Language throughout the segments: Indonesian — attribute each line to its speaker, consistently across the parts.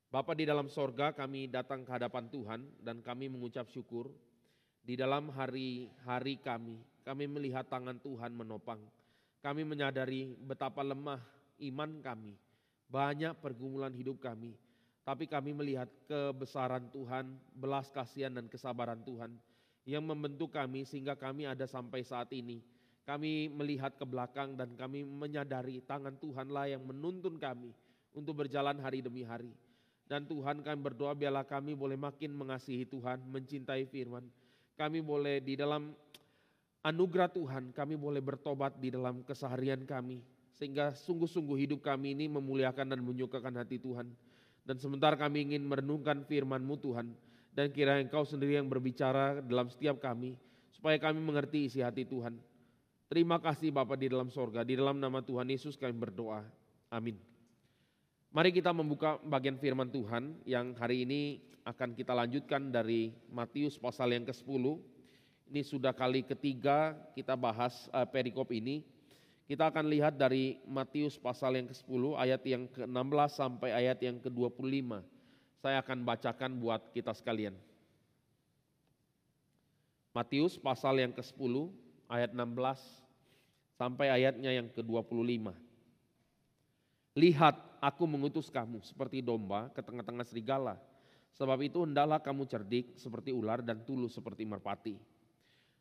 Speaker 1: Bapa di dalam sorga, kami datang ke hadapan Tuhan dan kami mengucap syukur. Di dalam hari-hari kami melihat tangan Tuhan menopang. Kami menyadari betapa lemah iman kami, banyak pergumulan hidup kami. Tapi kami melihat kebesaran Tuhan, belas kasihan dan kesabaran Tuhan yang membentuk kami sehingga kami ada sampai saat ini. Kami melihat ke belakang dan kami menyadari tangan Tuhanlah yang menuntun kami untuk berjalan hari demi hari. Dan Tuhan, kami berdoa biarlah kami boleh makin mengasihi Tuhan, mencintai firman. Kami boleh di dalam anugerah Tuhan, kami boleh bertobat di dalam keseharian kami. Sehingga sungguh-sungguh hidup kami ini memuliakan dan menyukakan hati Tuhan. Dan sementara kami ingin merenungkan firman-Mu Tuhan. Dan kiranya Engkau sendiri yang berbicara dalam setiap kami. Supaya kami mengerti isi hati Tuhan. Terima kasih Bapa di dalam sorga. Di dalam nama Tuhan Yesus kami berdoa. Amin. Mari kita membuka bagian firman Tuhan yang hari ini akan kita lanjutkan dari Matius pasal yang ke-10. Ini sudah kali ketiga kita bahas perikop ini. Kita akan lihat dari Matius pasal yang ke-10 ayat yang ke-16 sampai ayat yang ke-25. Saya akan bacakan buat kita sekalian. Matius pasal yang ke-10 ayat 16 sampai ayatnya yang ke-25. Lihat, aku mengutus kamu seperti domba ke tengah-tengah serigala. Sebab itu hendaklah kamu cerdik seperti ular dan tulus seperti merpati.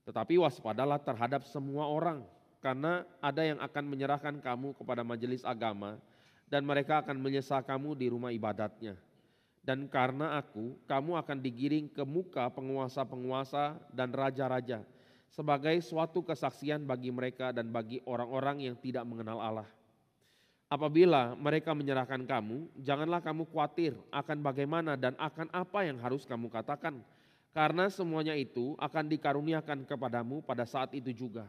Speaker 1: Tetapi waspadalah terhadap semua orang, karena ada yang akan menyerahkan kamu kepada majelis agama dan mereka akan menyesal kamu di rumah ibadatnya. Dan karena aku, kamu akan digiring ke muka penguasa-penguasa dan raja-raja sebagai suatu kesaksian bagi mereka dan bagi orang-orang yang tidak mengenal Allah. Apabila mereka menyerahkan kamu, janganlah kamu khawatir akan bagaimana dan akan apa yang harus kamu katakan. Karena semuanya itu akan dikaruniakan kepadamu pada saat itu juga.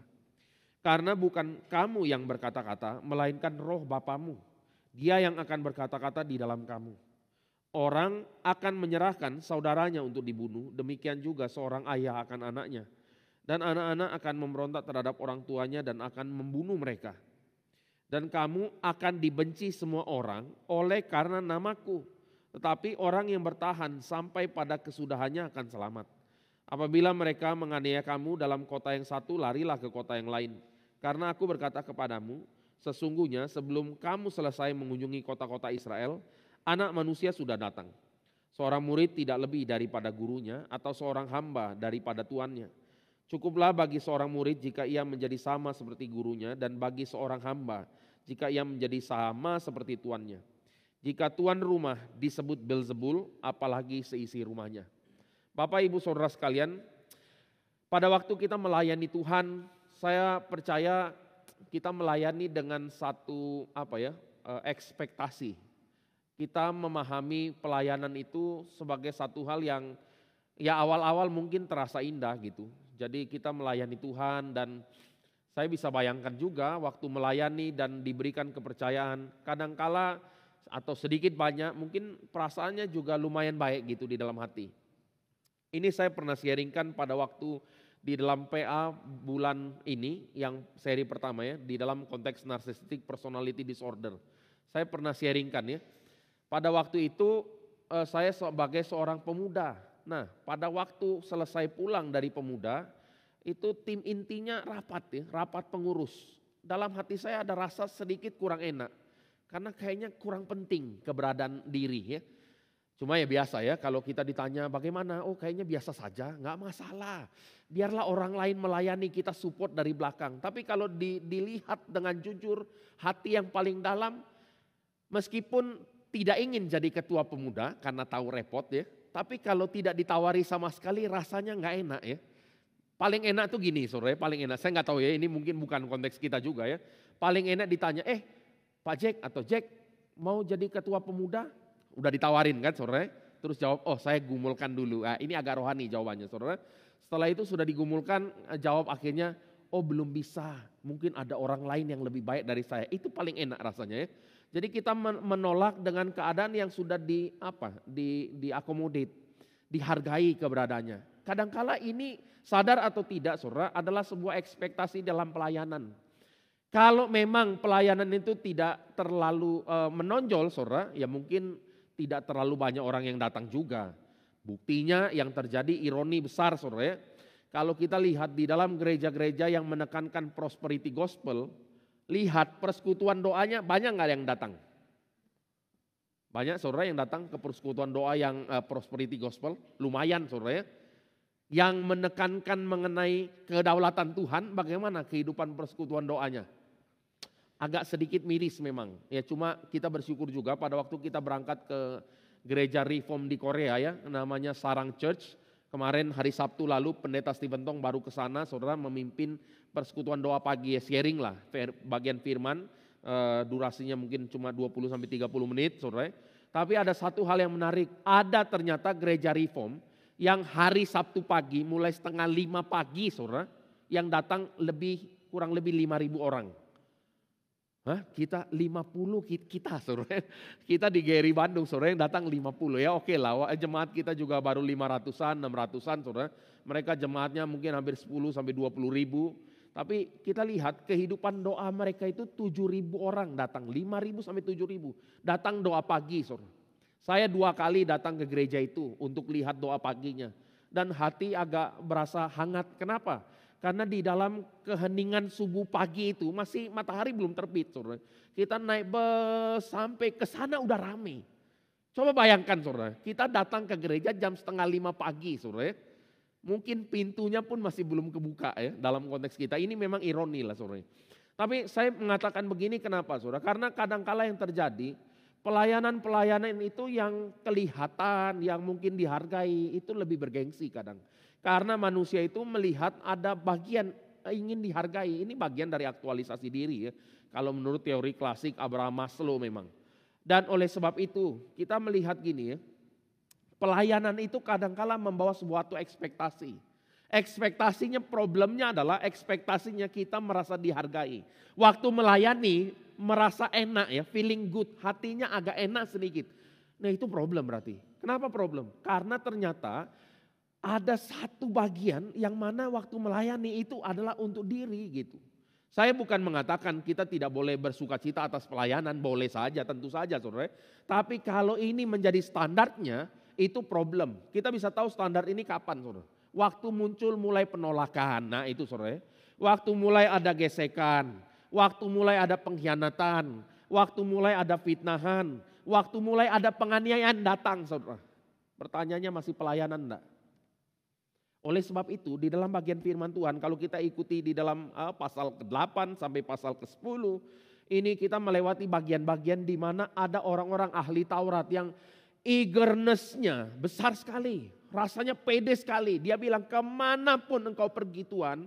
Speaker 1: Karena bukan kamu yang berkata-kata, melainkan roh Bapamu. Dia yang akan berkata-kata di dalam kamu. Orang akan menyerahkan saudaranya untuk dibunuh, demikian juga seorang ayah akan anaknya. Dan anak-anak akan memberontak terhadap orang tuanya dan akan membunuh mereka. Dan kamu akan dibenci semua orang oleh karena namaku. Tetapi orang yang bertahan sampai pada kesudahannya akan selamat. Apabila mereka menganiaya kamu dalam kota yang satu, larilah ke kota yang lain. Karena aku berkata kepadamu, sesungguhnya sebelum kamu selesai mengunjungi kota-kota Israel, Anak Manusia sudah datang. Seorang murid tidak lebih daripada gurunya atau seorang hamba daripada tuannya. Cukuplah bagi seorang murid jika ia menjadi sama seperti gurunya dan bagi seorang hamba jika ia menjadi sama seperti tuannya. Jika tuan rumah disebut Belzebul, apalagi seisi rumahnya. Bapak Ibu Saudara sekalian, pada waktu kita melayani Tuhan, saya percaya kita melayani dengan satu ekspektasi. Kita memahami pelayanan itu sebagai satu hal yang ya awal-awal mungkin terasa indah gitu. Jadi kita melayani Tuhan dan saya bisa bayangkan juga waktu melayani dan diberikan kepercayaan. Kadangkala atau sedikit banyak mungkin perasaannya juga lumayan baik gitu di dalam hati. Ini saya pernah sharingkan pada waktu di dalam PA bulan ini yang seri pertama ya. Di dalam konteks narcissistic personality disorder. Saya pernah sharingkan ya. Pada waktu itu saya sebagai seorang pemuda. Nah, pada waktu selesai pulang dari pemuda, itu tim intinya rapat ya, rapat pengurus. Dalam hati saya ada rasa sedikit kurang enak, karena kayaknya kurang penting keberadaan diri ya. Cuma ya biasa ya, kalau kita ditanya bagaimana, oh kayaknya biasa saja, nggak masalah. Biarlah orang lain melayani, kita support dari belakang. Tapi kalau dilihat dengan jujur, hati yang paling dalam, meskipun tidak ingin jadi ketua pemuda karena tahu repot ya. Tapi kalau tidak ditawari sama sekali rasanya nggak enak ya. Paling enak tuh gini saudara, paling enak. Saya nggak tahu ya, ini mungkin bukan konteks kita juga ya. Paling enak ditanya, Pak Jack atau Jack mau jadi ketua pemuda? Udah ditawarin kan saudara. Terus jawab, oh saya gumulkan dulu. Nah, ini agak rohani jawabannya saudara. Setelah itu sudah digumulkan, jawab akhirnya, oh belum bisa. Mungkin ada orang lain yang lebih baik dari saya. Itu paling enak rasanya ya. Jadi kita menolak dengan keadaan yang sudah diakomodit, dihargai keberadaannya. Kadangkala ini sadar atau tidak saudara adalah sebuah ekspektasi dalam pelayanan. Kalau memang pelayanan itu tidak terlalu menonjol saudara, ya mungkin tidak terlalu banyak orang yang datang juga. Buktinya yang terjadi ironi besar saudara ya. Kalau kita lihat di dalam gereja-gereja yang menekankan prosperity gospel, lihat persekutuan doanya banyak nggak yang datang? Banyak saudara yang datang ke persekutuan doa yang prosperity gospel, lumayan saudara ya. Yang menekankan mengenai kedaulatan Tuhan, bagaimana kehidupan persekutuan doanya? Agak sedikit miris memang. Ya cuma kita bersyukur juga pada waktu kita berangkat ke gereja reform di Korea ya, namanya Sarang Church. Kemarin hari Sabtu lalu pendeta Stephen Tong baru ke sana, saudara memimpin persekutuan doa pagi ya, sharing lah bagian firman, durasinya mungkin cuma 20 sampai 30 menit, saudara. Tapi ada satu hal yang menarik, ada ternyata gereja reform yang hari Sabtu pagi mulai 4:30 pagi, saudara, yang datang kurang lebih 5.000 orang. Kita 50 kita saudara. Kita di GRI Bandung saudara yang datang 50 ya oke lah. Jemaat kita juga baru 500-an 600-an saudara. Mereka jemaatnya mungkin hampir 10 sampai 20 ribu. Tapi kita lihat kehidupan doa mereka itu 7.000 orang datang. 5.000 sampai 7.000 datang doa pagi saudara. Saya 2 kali datang ke gereja itu untuk lihat doa paginya. Dan hati agak berasa hangat. Kenapa? Karena di dalam keheningan subuh pagi itu masih matahari belum terbit saudara. Kita naik bus sampai ke sana udah rame. Coba bayangkan saudara, kita datang ke gereja jam 4:30 pagi saudara. Mungkin pintunya pun masih belum kebuka ya dalam konteks kita. Ini memang ironi lah saudara. Tapi saya mengatakan begini kenapa saudara? Karena kadangkala yang terjadi pelayanan-pelayanan itu yang kelihatan, yang mungkin dihargai itu lebih bergengsi kadang. Karena manusia itu melihat ada bagian ingin dihargai. Ini bagian dari aktualisasi diri ya. Kalau menurut teori klasik Abraham Maslow memang. Dan oleh sebab itu kita melihat gini ya. Pelayanan itu kadangkala membawa suatu ekspektasi. Ekspektasinya problemnya adalah ekspektasinya kita merasa dihargai. Waktu melayani merasa enak ya, feeling good. Hatinya agak enak sedikit. Nah itu problem berarti. Kenapa problem? Karena ternyata ada satu bagian yang mana waktu melayani itu adalah untuk diri gitu. Saya bukan mengatakan kita tidak boleh bersukacita atas pelayanan, boleh saja tentu saja saudara. Tapi kalau ini menjadi standarnya itu problem. Kita bisa tahu standar ini kapan saudara. Waktu muncul mulai penolakan, nah itu saudara. Waktu mulai ada gesekan, waktu mulai ada pengkhianatan, waktu mulai ada fitnahan, waktu mulai ada penganiayaan datang saudara. Pertanyaannya masih pelayanan enggak? Oleh sebab itu di dalam bagian firman Tuhan kalau kita ikuti di dalam pasal ke-8 sampai pasal ke-10 ini kita melewati bagian-bagian di mana ada orang-orang ahli Taurat yang eagerness-nya besar sekali, rasanya pede sekali. Dia bilang kemanapun engkau pergi Tuhan,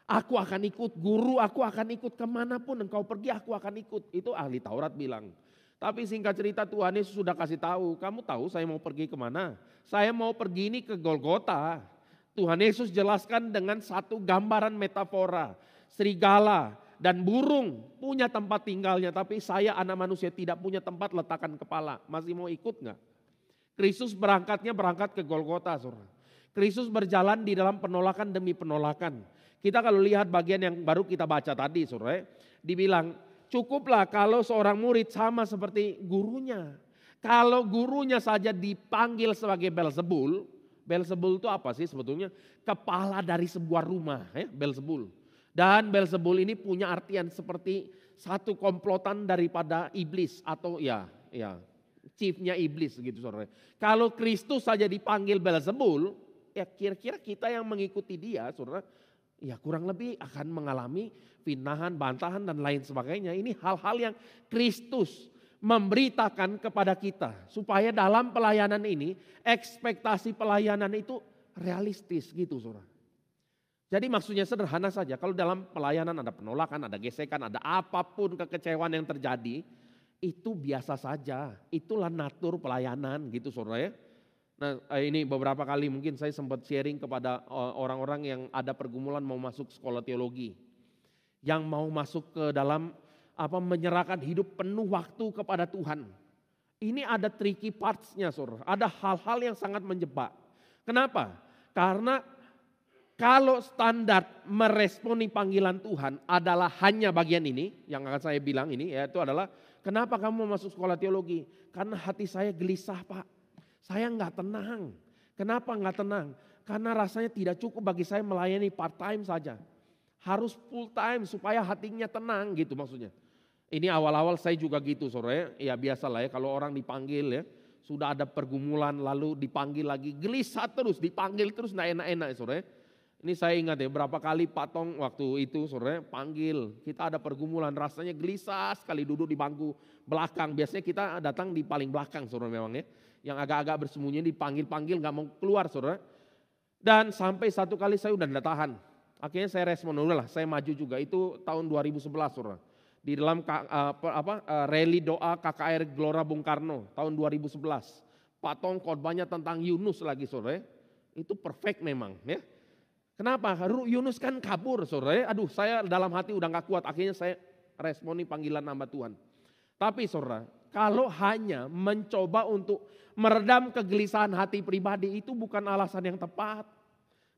Speaker 1: aku akan ikut, guru aku akan ikut, kemanapun engkau pergi aku akan ikut. Itu ahli Taurat bilang. Tapi singkat cerita Tuhan Yesus sudah kasih tahu, kamu tahu saya mau pergi kemana? Saya mau pergi ini ke Golgota. Tuhan Yesus jelaskan dengan satu gambaran metafora. Serigala dan burung punya tempat tinggalnya. Tapi saya anak manusia tidak punya tempat letakkan kepala. Masih mau ikut gak? Kristus berangkat ke Golgota saudara. Kristus berjalan di dalam penolakan demi penolakan. Kita kalau lihat bagian yang baru kita baca tadi saudara. Dibilang cukuplah kalau seorang murid sama seperti gurunya. Kalau gurunya saja dipanggil sebagai Beelzebul. Beelzebul itu apa sih sebetulnya? Kepala dari sebuah rumah ya, Beelzebul. Dan Beelzebul ini punya artian seperti satu komplotan daripada iblis atau ya chiefnya iblis gitu saudara. Kalau Kristus saja dipanggil Beelzebul, ya kira-kira kita yang mengikuti dia saudara, ya kurang lebih akan mengalami fitnahan, bantahan dan lain sebagainya. Ini hal-hal yang Kristus memberitakan kepada kita supaya dalam pelayanan ini ekspektasi pelayanan itu realistis gitu saudara. Jadi maksudnya sederhana saja, kalau dalam pelayanan ada penolakan, ada gesekan, ada apapun kekecewaan yang terjadi itu biasa saja, itulah natur pelayanan gitu saudara ya. Nah ini beberapa kali mungkin saya sempat sharing kepada orang-orang yang ada pergumulan mau masuk sekolah teologi, yang mau masuk ke dalam menyerahkan hidup penuh waktu kepada Tuhan. Ini ada tricky parts-nya saudara. Ada hal-hal yang sangat menjebak. Kenapa? Karena kalau standar meresponi panggilan Tuhan adalah hanya bagian ini, yang akan saya bilang ini, yaitu adalah Kenapa kamu mau masuk sekolah teologi? Karena hati saya gelisah Pak. Saya nggak tenang. Kenapa nggak tenang? Karena rasanya tidak cukup bagi saya melayani part time saja. Harus full time supaya hatinya tenang gitu maksudnya. Ini awal-awal saya juga gitu saudara ya biasalah ya kalau orang dipanggil ya. Sudah ada pergumulan lalu dipanggil lagi gelisah terus dipanggil terus nggak enak-enak saudara. Ini saya ingat ya berapa kali Pak Tong waktu itu saudara panggil. Kita ada pergumulan rasanya gelisah sekali duduk di bangku belakang. Biasanya kita datang di paling belakang saudara memang ya. Yang agak-agak bersembunyi dipanggil-panggil gak mau keluar saudara. Dan sampai satu kali saya udah tidak tahan. Akhirnya saya respon udahlah saya maju juga. Itu tahun 2011 saudara. Di dalam rally doa KKR Gelora Bung Karno tahun 2011. Pak Tong khotbahnya tentang Yunus lagi saudara. Itu perfect memang ya. Kenapa? Yunus kan kabur saudara. Aduh saya dalam hati udah gak kuat. Akhirnya saya responi panggilan hamba Tuhan. Tapi saudara kalau hanya mencoba untuk meredam kegelisahan hati pribadi itu bukan alasan yang tepat.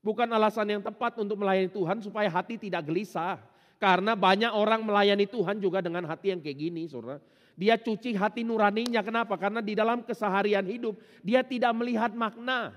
Speaker 1: Bukan alasan yang tepat untuk melayani Tuhan supaya hati tidak gelisah. Karena banyak orang melayani Tuhan juga dengan hati yang kayak gini saudara. Dia cuci hati nuraninya, kenapa? Karena di dalam keseharian hidup dia tidak melihat makna.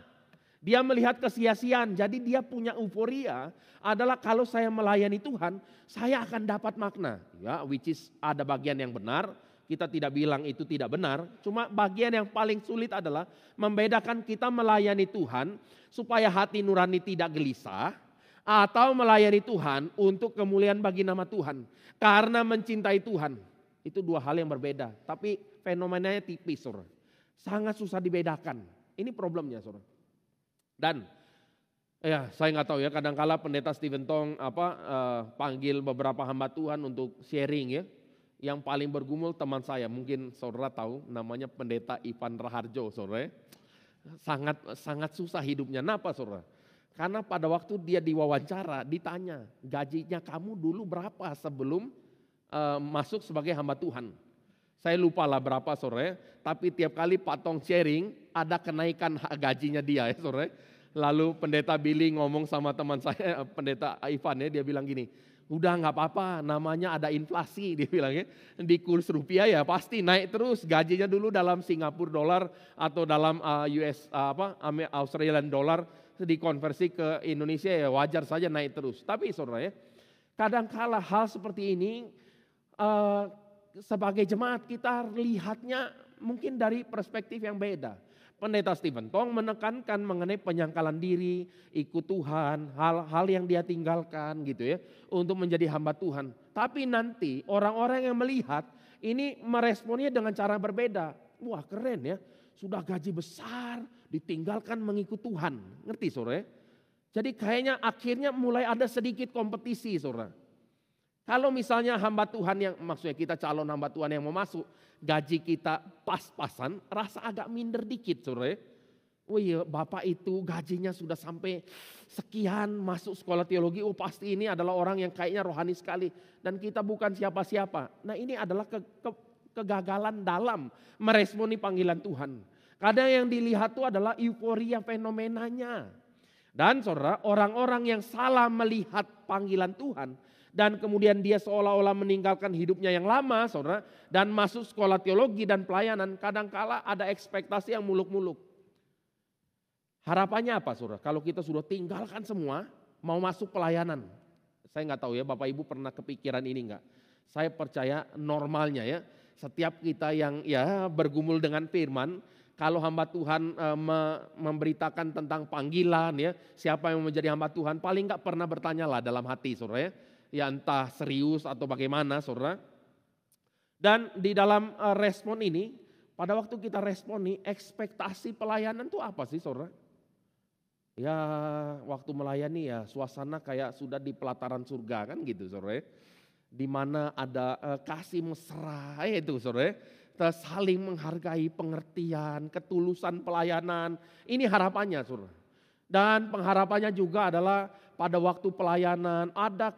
Speaker 1: Dia melihat kesia-siaan, jadi dia punya euforia adalah kalau saya melayani Tuhan, saya akan dapat makna. Ya, which is ada bagian yang benar, kita tidak bilang itu tidak benar. Cuma bagian yang paling sulit adalah membedakan kita melayani Tuhan supaya hati nurani tidak gelisah. Atau melayani Tuhan untuk kemuliaan bagi nama Tuhan. Karena mencintai Tuhan. Itu dua hal yang berbeda. Tapi fenomenanya tipis saudara. Sangat susah dibedakan. Ini problemnya saudara. Dan ya saya nggak tahu ya kadangkala pendeta Stephen Tong panggil beberapa hamba Tuhan untuk sharing ya. Yang paling bergumul teman saya. Mungkin saudara tahu namanya pendeta Ivan Raharjo saudara. Sangat susah hidupnya. Kenapa saudara? Karena pada waktu dia diwawancara ditanya gajinya kamu dulu berapa sebelum masuk sebagai hamba Tuhan. Saya lupa lah berapa saudara, tapi tiap kali Pak Tong sharing ada kenaikan gajinya dia ya saudara. Lalu pendeta Billy ngomong sama teman saya pendeta Ivan ya dia bilang gini, udah nggak apa-apa namanya ada inflasi dia bilang ya. Di kurs rupiah ya pasti naik terus gajinya dulu dalam Singapura dolar atau dalam Australian dollar. Dikonversi ke Indonesia ya wajar saja naik terus. Tapi saudara ya, kadangkala hal seperti ini sebagai jemaat kita lihatnya mungkin dari perspektif yang beda. Pendeta Stephen Tong menekankan mengenai penyangkalan diri, ikut Tuhan, hal-hal yang dia tinggalkan gitu ya, untuk menjadi hamba Tuhan. Tapi nanti orang-orang yang melihat ini meresponnya dengan cara berbeda. Wah keren ya, sudah gaji besar, ditinggalkan mengikut Tuhan. Ngerti saudara? Jadi kayaknya akhirnya mulai ada sedikit kompetisi saudara. Kalau misalnya hamba Tuhan yang maksudnya kita calon hamba Tuhan yang mau masuk. Gaji kita pas-pasan rasa agak minder dikit saudara. Oh iya bapak itu gajinya sudah sampai sekian masuk sekolah teologi. Oh pasti ini adalah orang yang kayaknya rohani sekali. Dan kita bukan siapa-siapa. Nah ini adalah kegagalan dalam meresponi panggilan Tuhan. Kadang yang dilihat itu adalah euforia fenomenanya. Dan saudara, orang-orang yang salah melihat panggilan Tuhan dan kemudian dia seolah-olah meninggalkan hidupnya yang lama, saudara, dan masuk sekolah teologi dan pelayanan, kadangkala ada ekspektasi yang muluk-muluk. Harapannya apa, saudara? Kalau kita sudah tinggalkan semua, mau masuk pelayanan. Saya nggak tahu ya, Bapak Ibu pernah kepikiran ini nggak? Saya percaya normalnya ya, setiap kita yang ya bergumul dengan firman, kalau hamba Tuhan memberitakan tentang panggilan ya, siapa yang menjadi hamba Tuhan, paling nggak pernah bertanya lah dalam hati saudara ya. Ya entah serius atau bagaimana saudara. Dan di dalam respon ini, pada waktu kita respon nih, ekspektasi pelayanan itu apa sih saudara? Ya waktu melayani ya suasana kayak sudah di pelataran surga kan gitu saudara ya. Di mana ada kasih mesra itu saudara ya. Saling menghargai pengertian, ketulusan pelayanan. Ini harapannya saudara. Dan pengharapannya juga adalah pada waktu pelayanan ada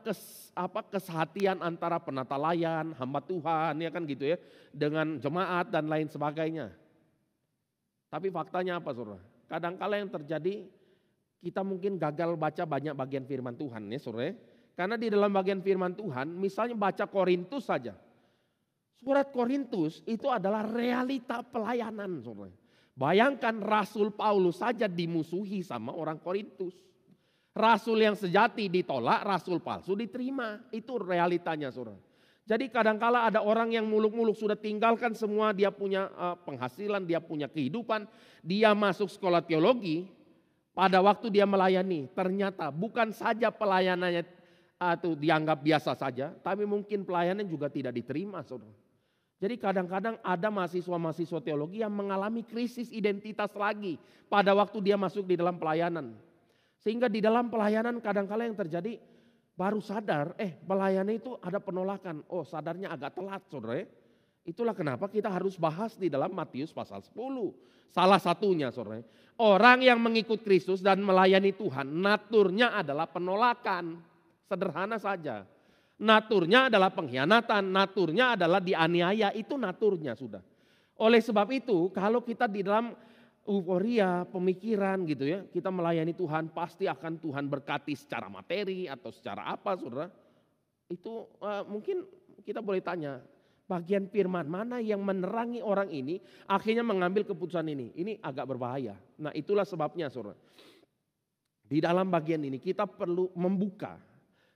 Speaker 1: kesehatian antara penata layan, hamba Tuhan ya kan gitu ya. Dengan jemaat dan lain sebagainya. Tapi faktanya apa saudara? Kadangkala yang terjadi kita mungkin gagal baca banyak bagian firman Tuhan ya saudara. Karena di dalam bagian firman Tuhan misalnya baca Korintus saja. Surat Korintus itu adalah realita pelayanan, saudara. Bayangkan Rasul Paulus saja dimusuhi sama orang Korintus. Rasul yang sejati ditolak, rasul palsu diterima. Itu realitanya, saudara. Jadi kadangkala ada orang yang muluk-muluk sudah tinggalkan semua, dia punya penghasilan, dia punya kehidupan, dia masuk sekolah teologi, pada waktu dia melayani, ternyata bukan saja pelayanannya atau dianggap biasa saja, tapi mungkin pelayanan juga tidak diterima, saudara. Jadi kadang-kadang ada mahasiswa-mahasiswa teologi yang mengalami krisis identitas lagi pada waktu dia masuk di dalam pelayanan. Sehingga di dalam pelayanan kadang-kala yang terjadi baru sadar, pelayanan itu ada penolakan. Oh, sadarnya agak telat, saudara. Itulah kenapa kita harus bahas di dalam Matius pasal 10. Salah satunya, saudara. Orang yang mengikut Kristus dan melayani Tuhan, naturnya adalah penolakan. Sederhana saja. Naturnya adalah pengkhianatan, naturnya adalah dianiaya, itu naturnya sudah. Oleh sebab itu, kalau kita di dalam euforia, pemikiran gitu ya, kita melayani Tuhan, pasti akan Tuhan berkati secara materi atau secara apa, saudara. Itu mungkin kita boleh tanya, bagian firman mana yang menerangi orang ini, akhirnya mengambil keputusan ini. Ini agak berbahaya. Nah, itulah sebabnya, saudara. Di dalam bagian ini kita perlu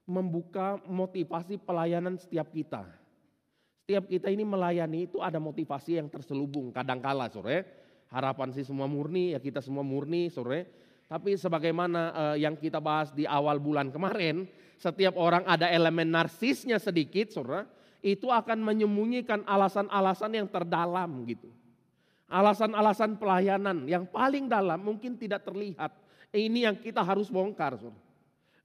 Speaker 1: membuka motivasi pelayanan setiap kita. Setiap kita ini melayani itu ada motivasi yang terselubung kadangkala, saudara. Harapan sih semua murni, ya kita semua murni, saudara. Tapi sebagaimana yang kita bahas di awal bulan kemarin, setiap orang ada elemen narsisnya sedikit, saudara. Itu akan menyembunyikan alasan-alasan yang terdalam gitu. Alasan-alasan pelayanan yang paling dalam mungkin tidak terlihat. Ini yang kita harus bongkar, saudara.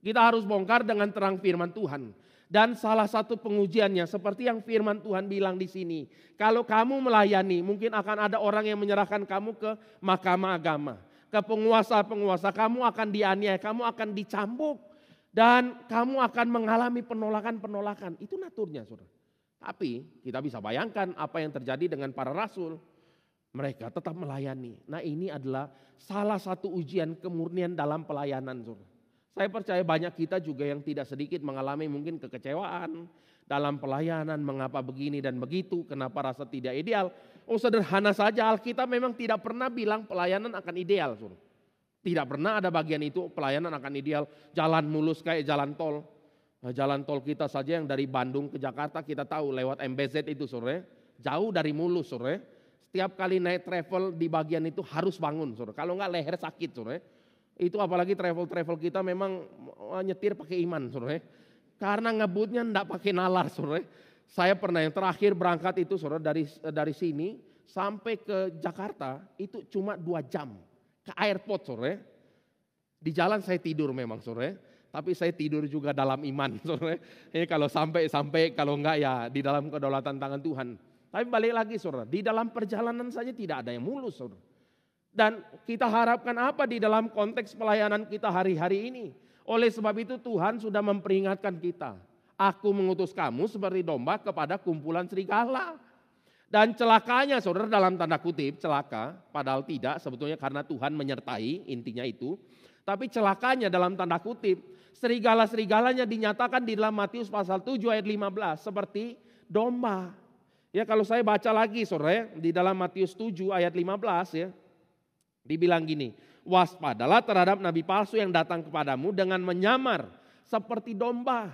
Speaker 1: Kita harus bongkar dengan terang firman Tuhan. Dan salah satu pengujiannya seperti yang firman Tuhan bilang di sini. Kalau kamu melayani mungkin akan ada orang yang menyerahkan kamu ke mahkamah agama. Ke penguasa-penguasa, kamu akan dianiaya, kamu akan dicambuk. Dan kamu akan mengalami penolakan-penolakan. Itu naturnya, saudara. Tapi kita bisa bayangkan apa yang terjadi dengan para rasul. Mereka tetap melayani. Nah, ini adalah salah satu ujian kemurnian dalam pelayanan, saudara. Saya percaya banyak kita juga yang tidak sedikit mengalami mungkin kekecewaan dalam pelayanan, mengapa begini dan begitu, kenapa rasa tidak ideal. Oh, sederhana saja, Alkitab memang tidak pernah bilang pelayanan akan ideal, saudara. Tidak pernah ada bagian itu pelayanan akan ideal, jalan mulus kayak jalan tol. Nah, jalan tol kita saja yang dari Bandung ke Jakarta kita tahu lewat MBZ itu, saudara. Jauh dari mulus, saudara. Setiap kali naik travel di bagian itu harus bangun, saudara. Kalau enggak leher sakit, saudara. Itu apalagi travel kita memang nyetir pakai iman, saudara. Karena ngebutnya enggak pakai nalar, saudara. Saya pernah yang terakhir berangkat itu, saudara, dari sini sampai ke Jakarta itu cuma 2 jam ke airport, saudara. Di jalan saya tidur memang, saudara. Tapi saya tidur juga dalam iman, saudara. Kalau sampai kalau enggak ya di dalam kedaulatan tangan Tuhan. Tapi balik lagi, saudara, di dalam perjalanan saja tidak ada yang mulus, saudara. Dan kita harapkan apa di dalam konteks pelayanan kita hari-hari ini. Oleh sebab itu Tuhan sudah memperingatkan kita. Aku mengutus kamu seperti domba kepada kumpulan serigala. Dan celakanya, saudara, dalam tanda kutip celaka, padahal tidak sebetulnya karena Tuhan menyertai, intinya itu. Tapi celakanya dalam tanda kutip, serigala-serigalanya dinyatakan di dalam Matius pasal 7 ayat 15 seperti domba. Ya, kalau saya baca lagi, saudara, di dalam Matius 7 ayat 15 ya. Dibilang gini, waspadalah terhadap nabi palsu yang datang kepadamu dengan menyamar seperti domba.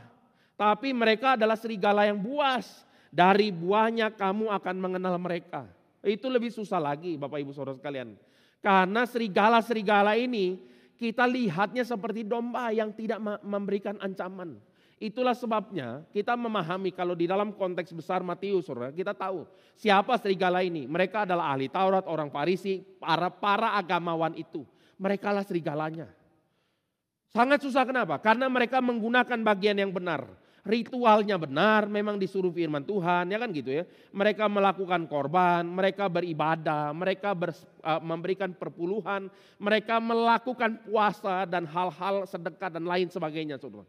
Speaker 1: Tapi mereka adalah serigala yang buas. Dari buahnya kamu akan mengenal mereka. Itu lebih susah lagi, Bapak Ibu Saudara sekalian. Karena serigala-serigala ini kita lihatnya seperti domba yang tidak memberikan ancaman. Itulah sebabnya kita memahami kalau di dalam konteks besar Matius, saudara, kita tahu siapa serigala ini. Mereka adalah ahli Taurat, orang Farisi, para agamawan itu. Mereka lah serigalanya. Sangat susah, kenapa? Karena mereka menggunakan bagian yang benar. Ritualnya benar, memang disuruh firman Tuhan, ya kan gitu ya. Mereka melakukan korban, mereka beribadah, mereka memberikan perpuluhan, mereka melakukan puasa dan hal-hal sedekah dan lain sebagainya, saudara.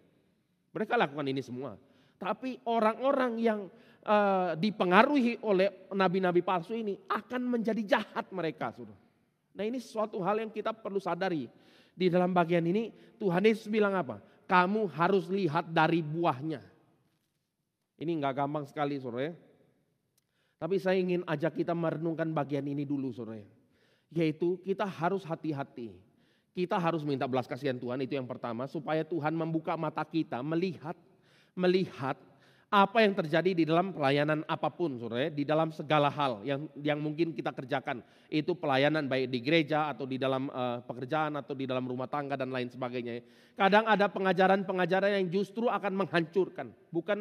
Speaker 1: Mereka lakukan ini semua. Tapi orang-orang yang dipengaruhi oleh nabi-nabi palsu ini akan menjadi jahat mereka, saudara. Nah, ini suatu hal yang kita perlu sadari. Di dalam bagian ini Tuhan Yesus bilang apa? Kamu harus lihat dari buahnya. Ini enggak gampang sekali, saudara. Tapi saya ingin ajak kita merenungkan bagian ini dulu saudara. Yaitu kita harus hati-hati. Kita harus minta belas kasihan Tuhan, itu yang pertama. Supaya Tuhan membuka mata kita melihat apa yang terjadi di dalam pelayanan apapun saudara, di dalam segala hal yang mungkin kita kerjakan. Itu pelayanan baik di gereja atau di dalam pekerjaan atau di dalam rumah tangga dan lain sebagainya. Kadang ada pengajaran-pengajaran yang justru akan menghancurkan, bukan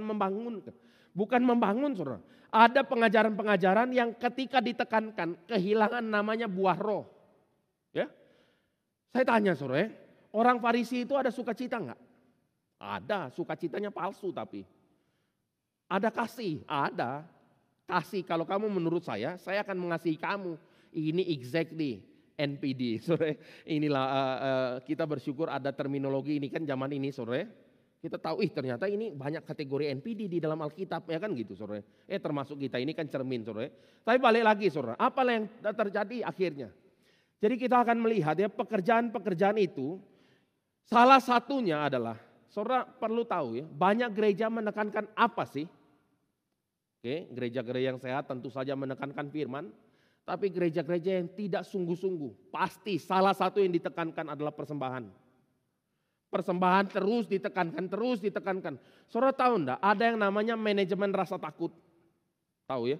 Speaker 1: membangun saudara. Ada pengajaran-pengajaran yang ketika ditekankan kehilangan namanya buah roh. Ya, saya tanya saudara, orang Farisi itu ada sukacita enggak? Ada, sukacitanya palsu tapi. Ada kasih, ada. Kasih, kalau kamu menurut saya akan mengasihi kamu. Ini exactly NPD, sore. Inilah kita bersyukur ada terminologi ini kan zaman ini, sore. Kita tahu, ternyata ini banyak kategori NPD di dalam Alkitab, ya kan gitu, sore. Termasuk kita ini kan cermin, sore. Tapi balik lagi, sore. Apa yang terjadi akhirnya? Jadi kita akan melihat ya pekerjaan-pekerjaan itu, salah satunya adalah, saudara perlu tahu ya, banyak gereja menekankan apa sih? Oke, gereja-gereja yang sehat tentu saja menekankan firman, tapi gereja-gereja yang tidak sungguh-sungguh, pasti salah satu yang ditekankan adalah persembahan. Persembahan terus ditekankan. Saudara tahu enggak, ada yang namanya manajemen rasa takut. Tahu ya,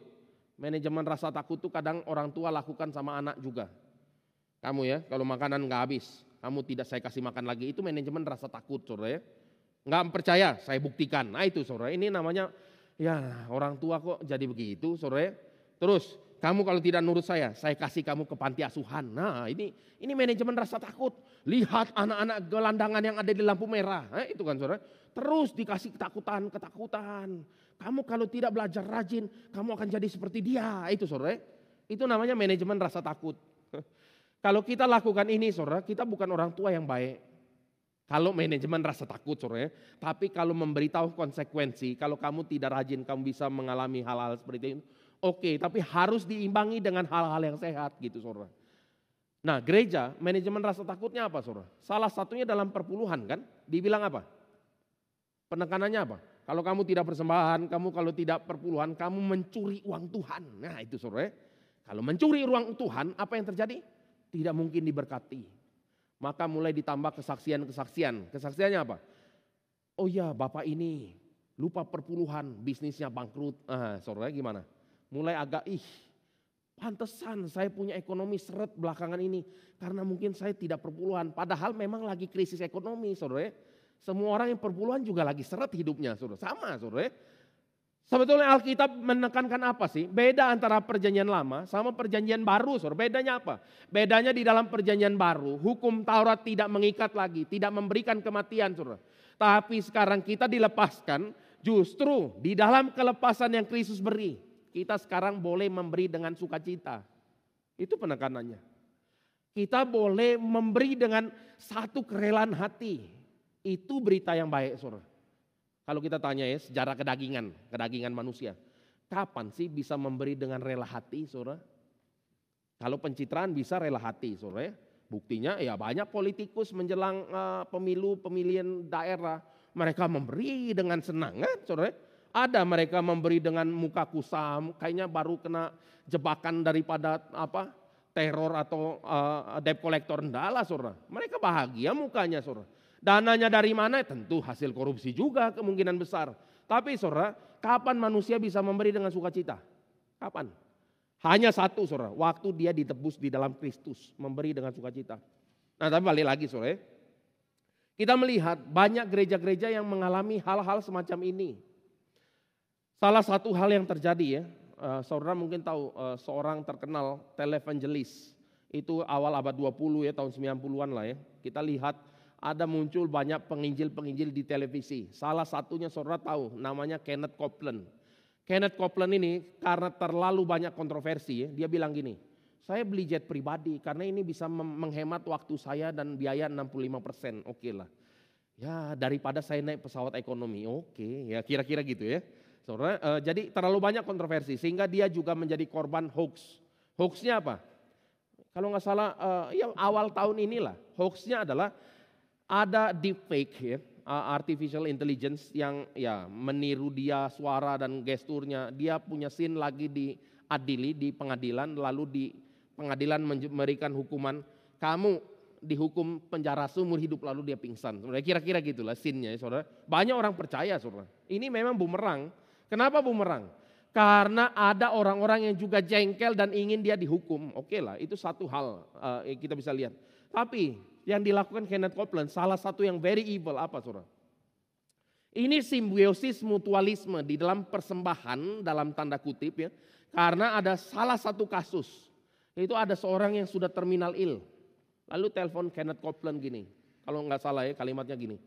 Speaker 1: manajemen rasa takut itu kadang orang tua lakukan sama anak juga. Kamu ya, kalau makanan enggak habis, kamu tidak saya kasih makan lagi, itu manajemen rasa takut saudara ya. Enggak percaya, saya buktikan. Nah itu saudara, ini namanya ya orang tua kok jadi begitu saudara. Terus kamu kalau tidak nurut saya kasih kamu ke panti asuhan. Nah ini manajemen rasa takut. Lihat anak-anak gelandangan yang ada di lampu merah. Itu kan saudara. Terus dikasih ketakutan. Kamu kalau tidak belajar rajin, kamu akan jadi seperti dia. Itu saudara. Itu namanya manajemen rasa takut. Kalau kita lakukan ini saudara, kita bukan orang tua yang baik. Kalau manajemen rasa takut saudara, tapi kalau memberitahu konsekuensi, kalau kamu tidak rajin kamu bisa mengalami hal-hal seperti itu. Oke, tapi harus diimbangi dengan hal-hal yang sehat gitu saudara. Nah gereja manajemen rasa takutnya apa saudara? Salah satunya dalam perpuluhan kan, dibilang apa? Penekanannya apa? Kalau kamu tidak persembahan, kamu kalau tidak perpuluhan, kamu mencuri uang Tuhan. Nah itu saudara, kalau mencuri uang Tuhan apa yang terjadi? Tidak mungkin diberkati. Maka mulai ditambah kesaksian. Kesaksiannya apa? Oh ya bapak ini lupa perpuluhan, bisnisnya bangkrut. Saudara gimana? Mulai agak pantesan saya punya ekonomi seret belakangan ini. Karena mungkin saya tidak perpuluhan. Padahal memang lagi krisis ekonomi saudara. Semua orang yang perpuluhan juga lagi seret hidupnya saudara. Sama saudara. Sebetulnya Alkitab menekankan apa sih? Beda antara perjanjian lama sama perjanjian baru. Saudara. Bedanya apa? Bedanya di dalam perjanjian baru, hukum Taurat tidak mengikat lagi, tidak memberikan kematian. Saudara. Tapi sekarang kita dilepaskan justru di dalam kelepasan yang Kristus beri. Kita sekarang boleh memberi dengan sukacita. Itu penekanannya. Kita boleh memberi dengan satu kerelaan hati. Itu berita yang baik saudara. Kalau kita tanya ya sejarah kedagingan manusia. Kapan sih bisa memberi dengan rela hati saudara? Kalau pencitraan bisa rela hati saudara. Buktinya ya banyak politikus menjelang pemilihan daerah. Mereka memberi dengan senang kan saudara. Ada mereka memberi dengan muka kusam. Kayaknya baru kena jebakan daripada teror atau debt collector. Enggak lah saudara. Mereka bahagia mukanya saudara. Dananya dari mana? Tentu hasil korupsi juga kemungkinan besar. Tapi saudara, kapan manusia bisa memberi dengan sukacita? Kapan? Hanya satu saudara, waktu dia ditebus di dalam Kristus, memberi dengan sukacita. Nah tapi balik lagi saudara, kita melihat banyak gereja-gereja yang mengalami hal-hal semacam ini. Salah satu hal yang terjadi ya, saudara mungkin tahu seorang terkenal televangelis, itu awal abad 20 ya, tahun 90-an lah ya. Kita lihat ada muncul banyak penginjil-penginjil di televisi. Salah satunya saudara tahu namanya Kenneth Copeland. Kenneth Copeland ini karena terlalu banyak kontroversi ya, dia bilang gini, saya beli jet pribadi karena ini bisa menghemat waktu saya dan biaya 65%. Oke lah. Ya daripada saya naik pesawat ekonomi. Oke, ya kira-kira gitu ya. Saudara, jadi terlalu banyak kontroversi sehingga dia juga menjadi korban hoax. Hoaxnya apa? Kalau nggak salah ya awal tahun inilah. Hoaxnya adalah ada deepfake ya, artificial intelligence yang ya meniru dia suara dan gesturnya. Dia punya scene lagi di diadili di pengadilan, lalu di pengadilan memberikan hukuman, kamu dihukum penjara seumur hidup, lalu dia pingsan. Saudara, kira-kira gitulah scene-nya, saudara. Banyak orang percaya, saudara. Ini memang bumerang. Kenapa bumerang? Karena ada orang-orang yang juga jengkel dan ingin dia dihukum. Oke lah, itu satu hal yang kita bisa lihat. Tapi yang dilakukan Kenneth Copeland, salah satu yang very evil apa, saudara? Ini simbiosis mutualisme di dalam persembahan, dalam tanda kutip ya. Karena ada salah satu kasus, itu ada seorang yang sudah terminal ill. Lalu telepon Kenneth Copeland gini, kalau nggak salah ya kalimatnya gini,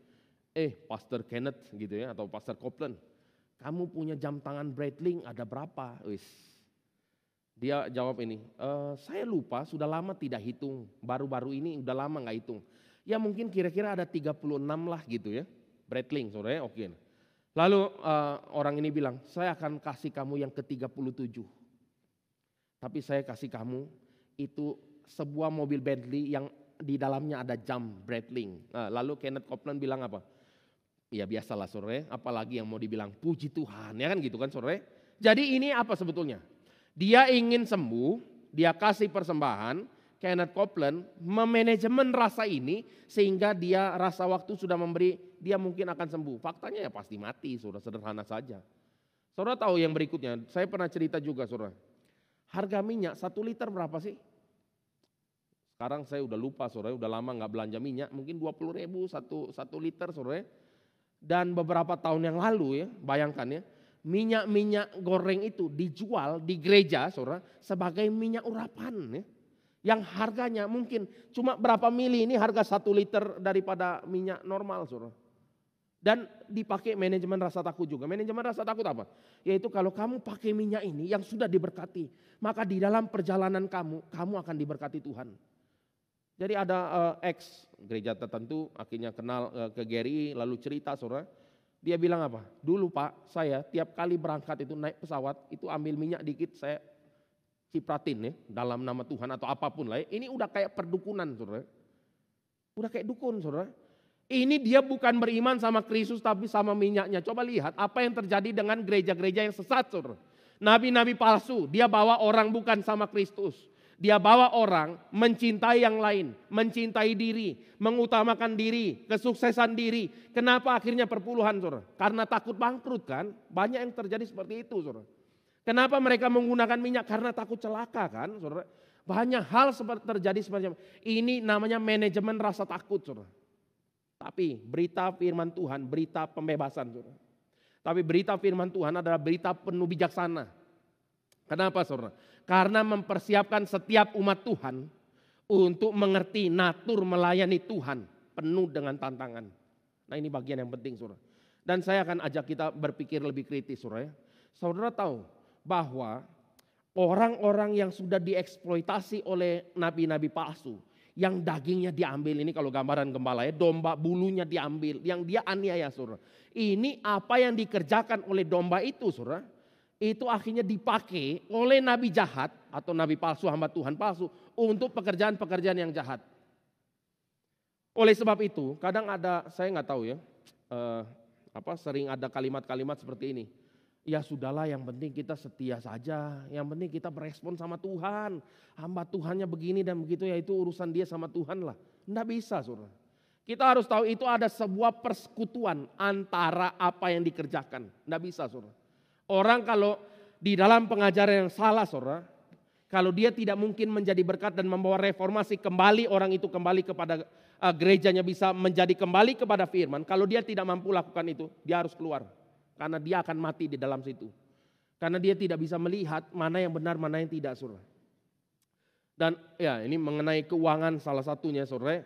Speaker 1: Pastor Kenneth gitu ya, atau Pastor Copeland, kamu punya jam tangan Breitling ada berapa? Wis. Dia jawab ini, saya lupa, sudah lama tidak hitung, baru-baru ini udah lama nggak hitung. Ya mungkin kira-kira ada 36 lah gitu ya, Breitling, saudara, oke. Lalu orang ini bilang, saya akan kasih kamu yang ke-37. Tapi saya kasih kamu itu sebuah mobil Bentley yang di dalamnya ada jam Breitling. Lalu Kenneth Copeland bilang apa? Ya biasalah saudara, apalagi yang mau dibilang puji Tuhan, ya kan gitu kan saudara. Jadi ini apa sebetulnya? Dia ingin sembuh, dia kasih persembahan, Kenneth Copeland memanajemen rasa ini sehingga dia rasa waktu sudah memberi, dia mungkin akan sembuh. Faktanya ya pasti mati, saudara, sederhana saja. Saudara tahu yang berikutnya, saya pernah cerita juga saudara. Harga minyak 1 liter berapa sih? Sekarang saya udah lupa saudara, udah lama nggak belanja minyak, mungkin 20.000 satu liter saudara. Dan beberapa tahun yang lalu ya, bayangkan ya, minyak goreng itu dijual di gereja saudara sebagai minyak urapan ya. Yang harganya mungkin cuma berapa mili, ini harga 1 liter daripada minyak normal saudara. Dan dipakai manajemen rasa takut juga. Manajemen rasa takut apa? Yaitu kalau kamu pakai minyak ini yang sudah diberkati, maka di dalam perjalanan kamu akan diberkati Tuhan. Jadi ada ex gereja tertentu akhirnya kenal ke Gary, lalu cerita saudara. Dia bilang apa? Dulu Pak, saya tiap kali berangkat itu naik pesawat, itu ambil minyak dikit saya cipratin ya dalam nama Tuhan atau apapun lah ya. Ini udah kayak perdukunan saudara. Udah kayak dukun saudara. Ini dia bukan beriman sama Kristus tapi sama minyaknya. Coba lihat apa yang terjadi dengan gereja-gereja yang sesat saudara. Nabi-nabi palsu, dia bawa orang bukan sama Kristus. Dia bawa orang mencintai yang lain, mencintai diri, mengutamakan diri, kesuksesan diri. Kenapa akhirnya perpuluhan saudara? Karena takut bangkrut kan? Banyak yang terjadi seperti itu saudara. Kenapa mereka menggunakan minyak? Karena takut celaka kan saudara. Banyak hal terjadi seperti ini, namanya manajemen rasa takut saudara. Tapi berita firman Tuhan, berita pembebasan saudara. Tapi berita firman Tuhan adalah berita penuh bijaksana. Kenapa saudara? Karena mempersiapkan setiap umat Tuhan untuk mengerti natur melayani Tuhan penuh dengan tantangan. Nah ini bagian yang penting saudara. Dan saya akan ajak kita berpikir lebih kritis saudara. Saudara tahu bahwa orang-orang yang sudah dieksploitasi oleh nabi-nabi palsu, yang dagingnya diambil, ini kalau gambaran gembala ya, domba bulunya diambil, yang dia aniaya saudara. Ini apa yang dikerjakan oleh domba itu saudara. Itu akhirnya dipakai oleh nabi jahat atau nabi palsu, hamba Tuhan palsu untuk pekerjaan-pekerjaan yang jahat. Oleh sebab itu, kadang ada, saya nggak tahu ya, sering ada kalimat-kalimat seperti ini. Ya sudahlah, yang penting kita setia saja, yang penting kita berespon sama Tuhan. Hamba Tuhannya begini dan begitu, ya itu urusan dia sama Tuhan lah. Nggak bisa saudara. Kita harus tahu itu ada sebuah persekutuan antara apa yang dikerjakan. Nggak bisa saudara. Orang kalau di dalam pengajaran yang salah saudara, kalau dia tidak mungkin menjadi berkat dan membawa reformasi kembali, orang itu kembali kepada gerejanya, bisa menjadi kembali kepada firman. Kalau dia tidak mampu lakukan itu, dia harus keluar. Karena dia akan mati di dalam situ. Karena dia tidak bisa melihat mana yang benar, mana yang tidak saudara. Dan ya ini mengenai keuangan salah satunya saudara.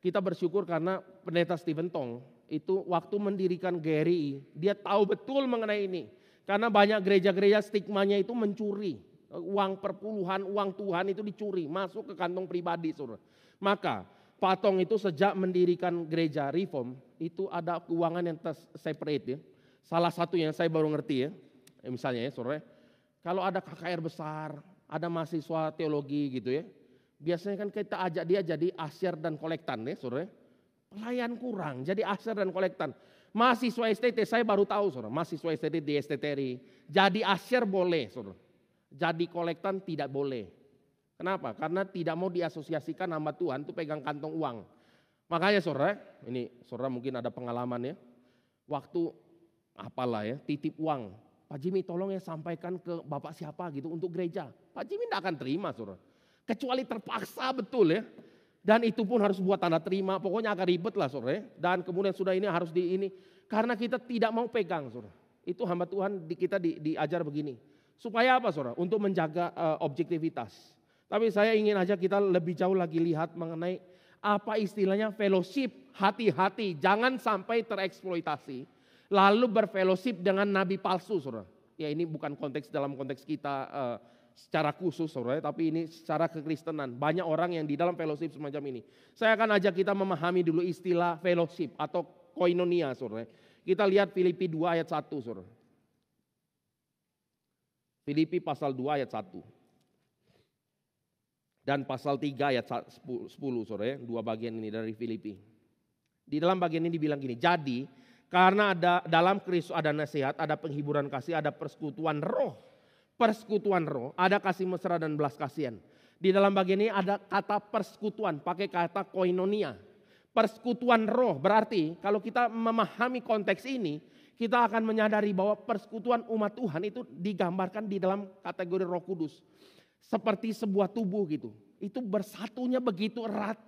Speaker 1: Kita bersyukur karena pendeta Stephen Tong itu waktu mendirikan GRI, dia tahu betul mengenai ini. Karena banyak gereja-gereja stigmanya itu mencuri. Uang perpuluhan, uang Tuhan itu dicuri, masuk ke kantong pribadi saudara. Maka Pak Tong itu sejak mendirikan gereja Reform, itu ada keuangan yang separate ya. Salah satu yang saya baru ngerti ya, misalnya ya saudara, kalau ada KKR besar, ada mahasiswa teologi gitu ya, biasanya kan kita ajak dia jadi asyar dan kolektan ya saudara. Pelayan kurang, jadi asyar dan kolektan. Mahasiswa STT saya baru tahu saudara, mahasiswa STT di STTRI, jadi asyar boleh saudara. Jadi kolektan tidak boleh. Kenapa? Karena tidak mau diasosiasikan hamba Tuhan itu pegang kantong uang. Makanya saudara, ini saudara mungkin ada pengalaman ya. Waktu apalah ya, titip uang. Pak Jimmy tolong ya sampaikan ke bapak siapa gitu untuk gereja. Pak Jimmy tidak akan terima saudara. Kecuali terpaksa betul ya. Dan itu pun harus buat tanda terima. Pokoknya agak ribet lah saudara ya. Dan kemudian sudah ini harus di ini. Karena kita tidak mau pegang saudara. Itu hamba Tuhan kita diajar begini. Supaya apa saudara? Untuk menjaga objektivitas. Tapi saya ingin aja kita lebih jauh lagi lihat mengenai apa istilahnya fellowship. Hati-hati jangan sampai tereksploitasi. Lalu berfellowship dengan nabi palsu saudara. Ya ini bukan konteks dalam konteks kita secara khusus saudara. Tapi ini secara kekristenan. Banyak orang yang di dalam fellowship semacam ini. Saya akan ajak kita memahami dulu istilah fellowship atau koinonia saudara. Kita lihat Filipi 2 ayat 1 saudara. Filipi pasal 2 ayat 1. Dan pasal 3 ayat 10 saudara. Dua bagian ini dari Filipi. Di dalam bagian ini dibilang gini. Jadi karena ada dalam Kristus ada nasihat, ada penghiburan kasih, ada persekutuan roh. Persekutuan roh, ada kasih mesra dan belas kasihan. Di dalam bagian ini ada kata persekutuan, pakai kata koinonia. Persekutuan roh berarti kalau kita memahami konteks ini, kita akan menyadari bahwa persekutuan umat Tuhan itu digambarkan di dalam kategori Roh Kudus. Seperti sebuah tubuh gitu. Itu bersatunya begitu erat.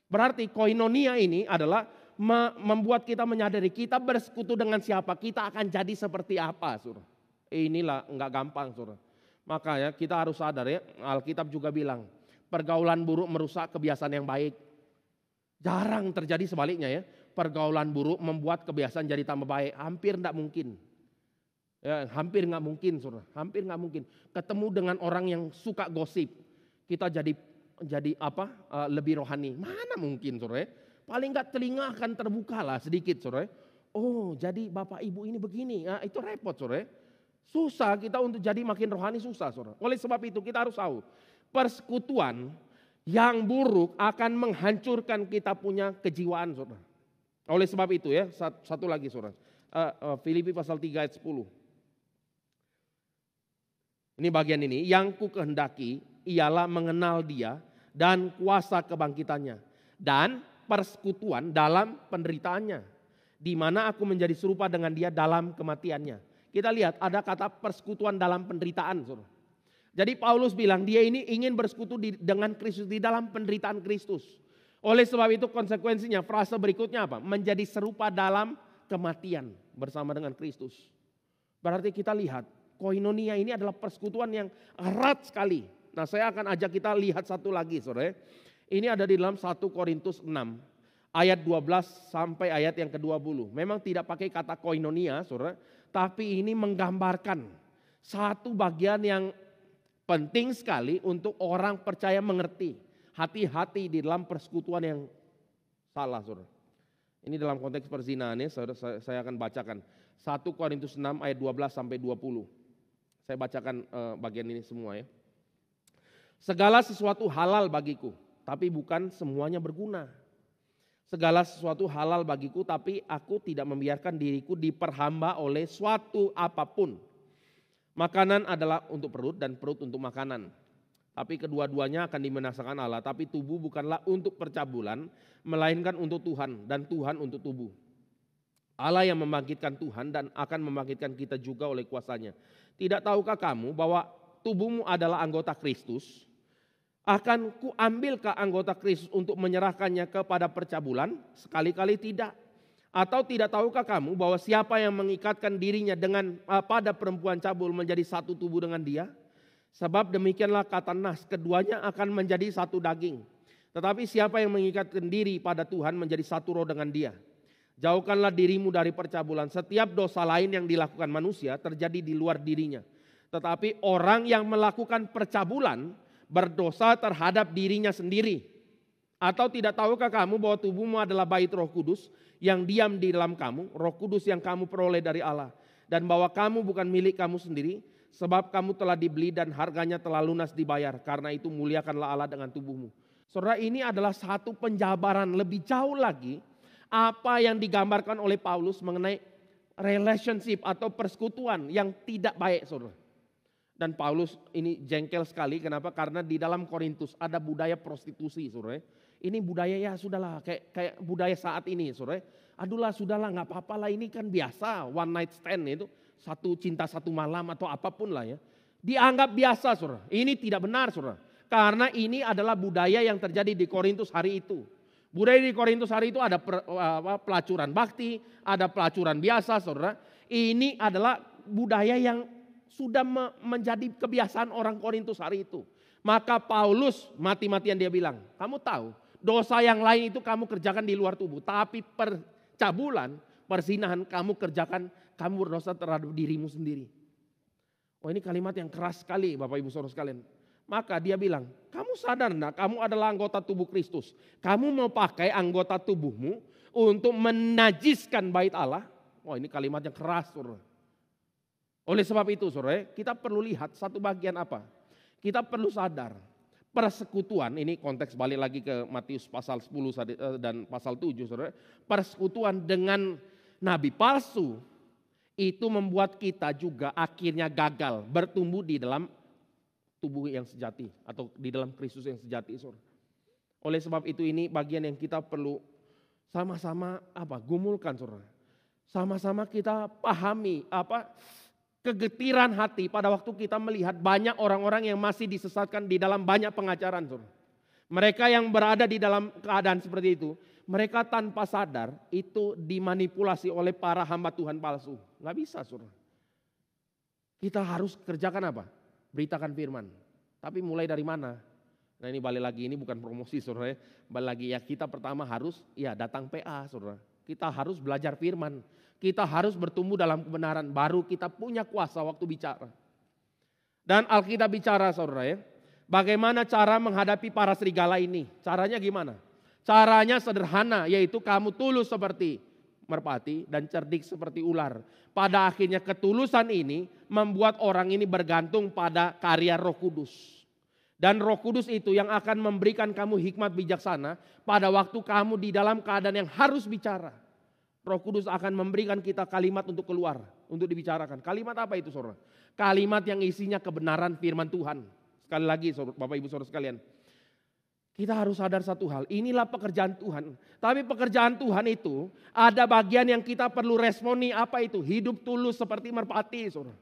Speaker 1: Berarti koinonia ini adalah membuat kita menyadari kita bersekutu dengan siapa, kita akan jadi seperti apa saudara. Inilah enggak gampang saudara. Makanya kita harus sadar ya, Alkitab juga bilang pergaulan buruk merusak kebiasaan yang baik. Jarang terjadi sebaliknya ya. Pergaulan buruk membuat kebiasaan jadi tambah baik. Hampir enggak mungkin. Ya, hampir enggak mungkin saudara. Hampir enggak mungkin. Ketemu dengan orang yang suka gosip. Kita jadi lebih rohani. Mana mungkin saudara ya. Paling enggak telinga akan terbuka lah sedikit saudara. Oh jadi bapak ibu ini begini. Nah, itu repot saudara. Susah kita untuk jadi makin rohani susah saudara. Oleh sebab itu kita harus tahu. Persekutuan yang buruk akan menghancurkan kita punya kejiwaan saudara. Oleh sebab itu ya satu lagi saudara. Filipi pasal 3 ayat 10. Ini bagian ini. Yang ku kehendaki ialah mengenal dia dan kuasa kebangkitannya. Dan persekutuan dalam penderitaannya, di mana aku menjadi serupa dengan dia dalam kematiannya. Kita lihat ada kata persekutuan dalam penderitaan. Saudara. Jadi Paulus bilang dia ini ingin bersekutu dengan Kristus di dalam penderitaan Kristus. Oleh sebab itu konsekuensinya frase berikutnya apa? Menjadi serupa dalam kematian bersama dengan Kristus. Berarti kita lihat koinonia ini adalah persekutuan yang erat sekali. Nah saya akan ajak kita lihat satu lagi saudara. Ini ada di dalam 1 Korintus 6 ayat 12 sampai ayat yang ke-20. Memang tidak pakai kata koinonia saudara. Tapi ini menggambarkan satu bagian yang penting sekali untuk orang percaya mengerti. Hati-hati di dalam persekutuan yang salah saudara. Ini dalam konteks perzinahan ya saya akan bacakan. 1 Korintus 6 ayat 12 sampai 20. Saya bacakan bagian ini semua ya. Segala sesuatu halal bagiku. Tapi bukan semuanya berguna. Segala sesuatu halal bagiku, tapi aku tidak membiarkan diriku diperhamba oleh suatu apapun. Makanan adalah untuk perut dan perut untuk makanan. Tapi kedua-duanya akan dimenangkan Allah. Tapi tubuh bukanlah untuk percabulan, melainkan untuk Tuhan dan Tuhan untuk tubuh. Allah yang membangkitkan Tuhan dan akan membangkitkan kita juga oleh kuasanya. Tidak tahukah kamu bahwa tubuhmu adalah anggota Kristus? Akan kuambilkah anggota Kristus untuk menyerahkannya kepada percabulan? Sekali-kali tidak. Atau tidak tahukah kamu bahwa siapa yang mengikatkan dirinya pada perempuan cabul menjadi satu tubuh dengan dia? Sebab demikianlah kata Nas, keduanya akan menjadi satu daging. Tetapi siapa yang mengikatkan diri pada Tuhan menjadi satu roh dengan dia? Jauhkanlah dirimu dari percabulan. Setiap dosa lain yang dilakukan manusia terjadi di luar dirinya. Tetapi orang yang melakukan percabulan berdosa terhadap dirinya sendiri. Atau tidak tahukah kamu bahwa tubuhmu adalah bait Roh Kudus yang diam di dalam kamu, Roh Kudus yang kamu peroleh dari Allah, dan bahwa kamu bukan milik kamu sendiri, sebab kamu telah dibeli dan harganya telah lunas dibayar. Karena itu muliakanlah Allah dengan tubuhmu. Saudara, ini adalah satu penjabaran lebih jauh lagi apa yang digambarkan oleh Paulus mengenai relationship atau persekutuan yang tidak baik, saudara. Dan Paulus ini jengkel sekali, kenapa? Karena di dalam Korintus ada budaya prostitusi, saudara. Ini budaya ya sudahlah, kayak budaya saat ini, saudara. Aduhlah sudahlah, nggak apa-apa lah, ini kan biasa one night stand itu, satu cinta satu malam atau apapun lah ya. Dianggap biasa, saudara. Ini tidak benar, saudara. Karena ini adalah budaya yang terjadi di Korintus hari itu. Budaya di Korintus hari itu ada pelacuran bakti, ada pelacuran biasa, saudara. Ini adalah budaya yang sudah menjadi kebiasaan orang Korintus hari itu. Maka Paulus mati-matian dia bilang, kamu tahu dosa yang lain itu kamu kerjakan di luar tubuh. Tapi percabulan, perzinahan kamu kerjakan, kamu berdosa terhadap dirimu sendiri. Oh, ini kalimat yang keras sekali Bapak Ibu Saudara sekalian. Maka dia bilang, kamu sadar enggak kamu adalah anggota tubuh Kristus. Kamu mau pakai anggota tubuhmu untuk menajiskan bait Allah. Oh, ini kalimat yang keras, saudara. Oleh sebab itu, saudara, kita perlu lihat satu bagian apa? Kita perlu sadar persekutuan, ini konteks balik lagi ke Matius pasal 10 dan pasal 7, saudara. Persekutuan dengan nabi palsu itu membuat kita juga akhirnya gagal bertumbuh di dalam tubuh yang sejati atau di dalam Kristus yang sejati, saudara. Oleh sebab itu ini bagian yang kita perlu sama-sama gumulkan, saudara. Sama-sama kita pahami kegetiran hati pada waktu kita melihat banyak orang-orang yang masih disesatkan di dalam banyak pengajaran, saudara. Mereka yang berada di dalam keadaan seperti itu, mereka tanpa sadar itu dimanipulasi oleh para hamba Tuhan palsu. Gak bisa, saudara. Kita harus kerjakan apa? Beritakan firman. Tapi mulai dari mana? Nah, ini balik lagi, ini bukan promosi, saudara. Balik lagi ya, kita pertama harus datang PA, saudara. Kita harus belajar firman. Kita harus bertumbuh dalam kebenaran, baru kita punya kuasa waktu bicara. Dan Alkitab bicara, saudara, bagaimana cara menghadapi para serigala ini? Caranya gimana? Caranya sederhana, yaitu kamu tulus seperti merpati dan cerdik seperti ular. Pada akhirnya ketulusan ini membuat orang ini bergantung pada karya Roh Kudus. Dan Roh Kudus itu yang akan memberikan kamu hikmat bijaksana pada waktu kamu di dalam keadaan yang harus bicara. Roh Kudus akan memberikan kita kalimat untuk keluar, untuk dibicarakan. Kalimat apa itu, saudara? Kalimat yang isinya kebenaran firman Tuhan. Sekali lagi, Bapak Ibu Saudara sekalian, kita harus sadar satu hal, inilah pekerjaan Tuhan. Tapi pekerjaan Tuhan itu ada bagian yang kita perlu responi, apa itu? Hidup tulus seperti merpati, saudara.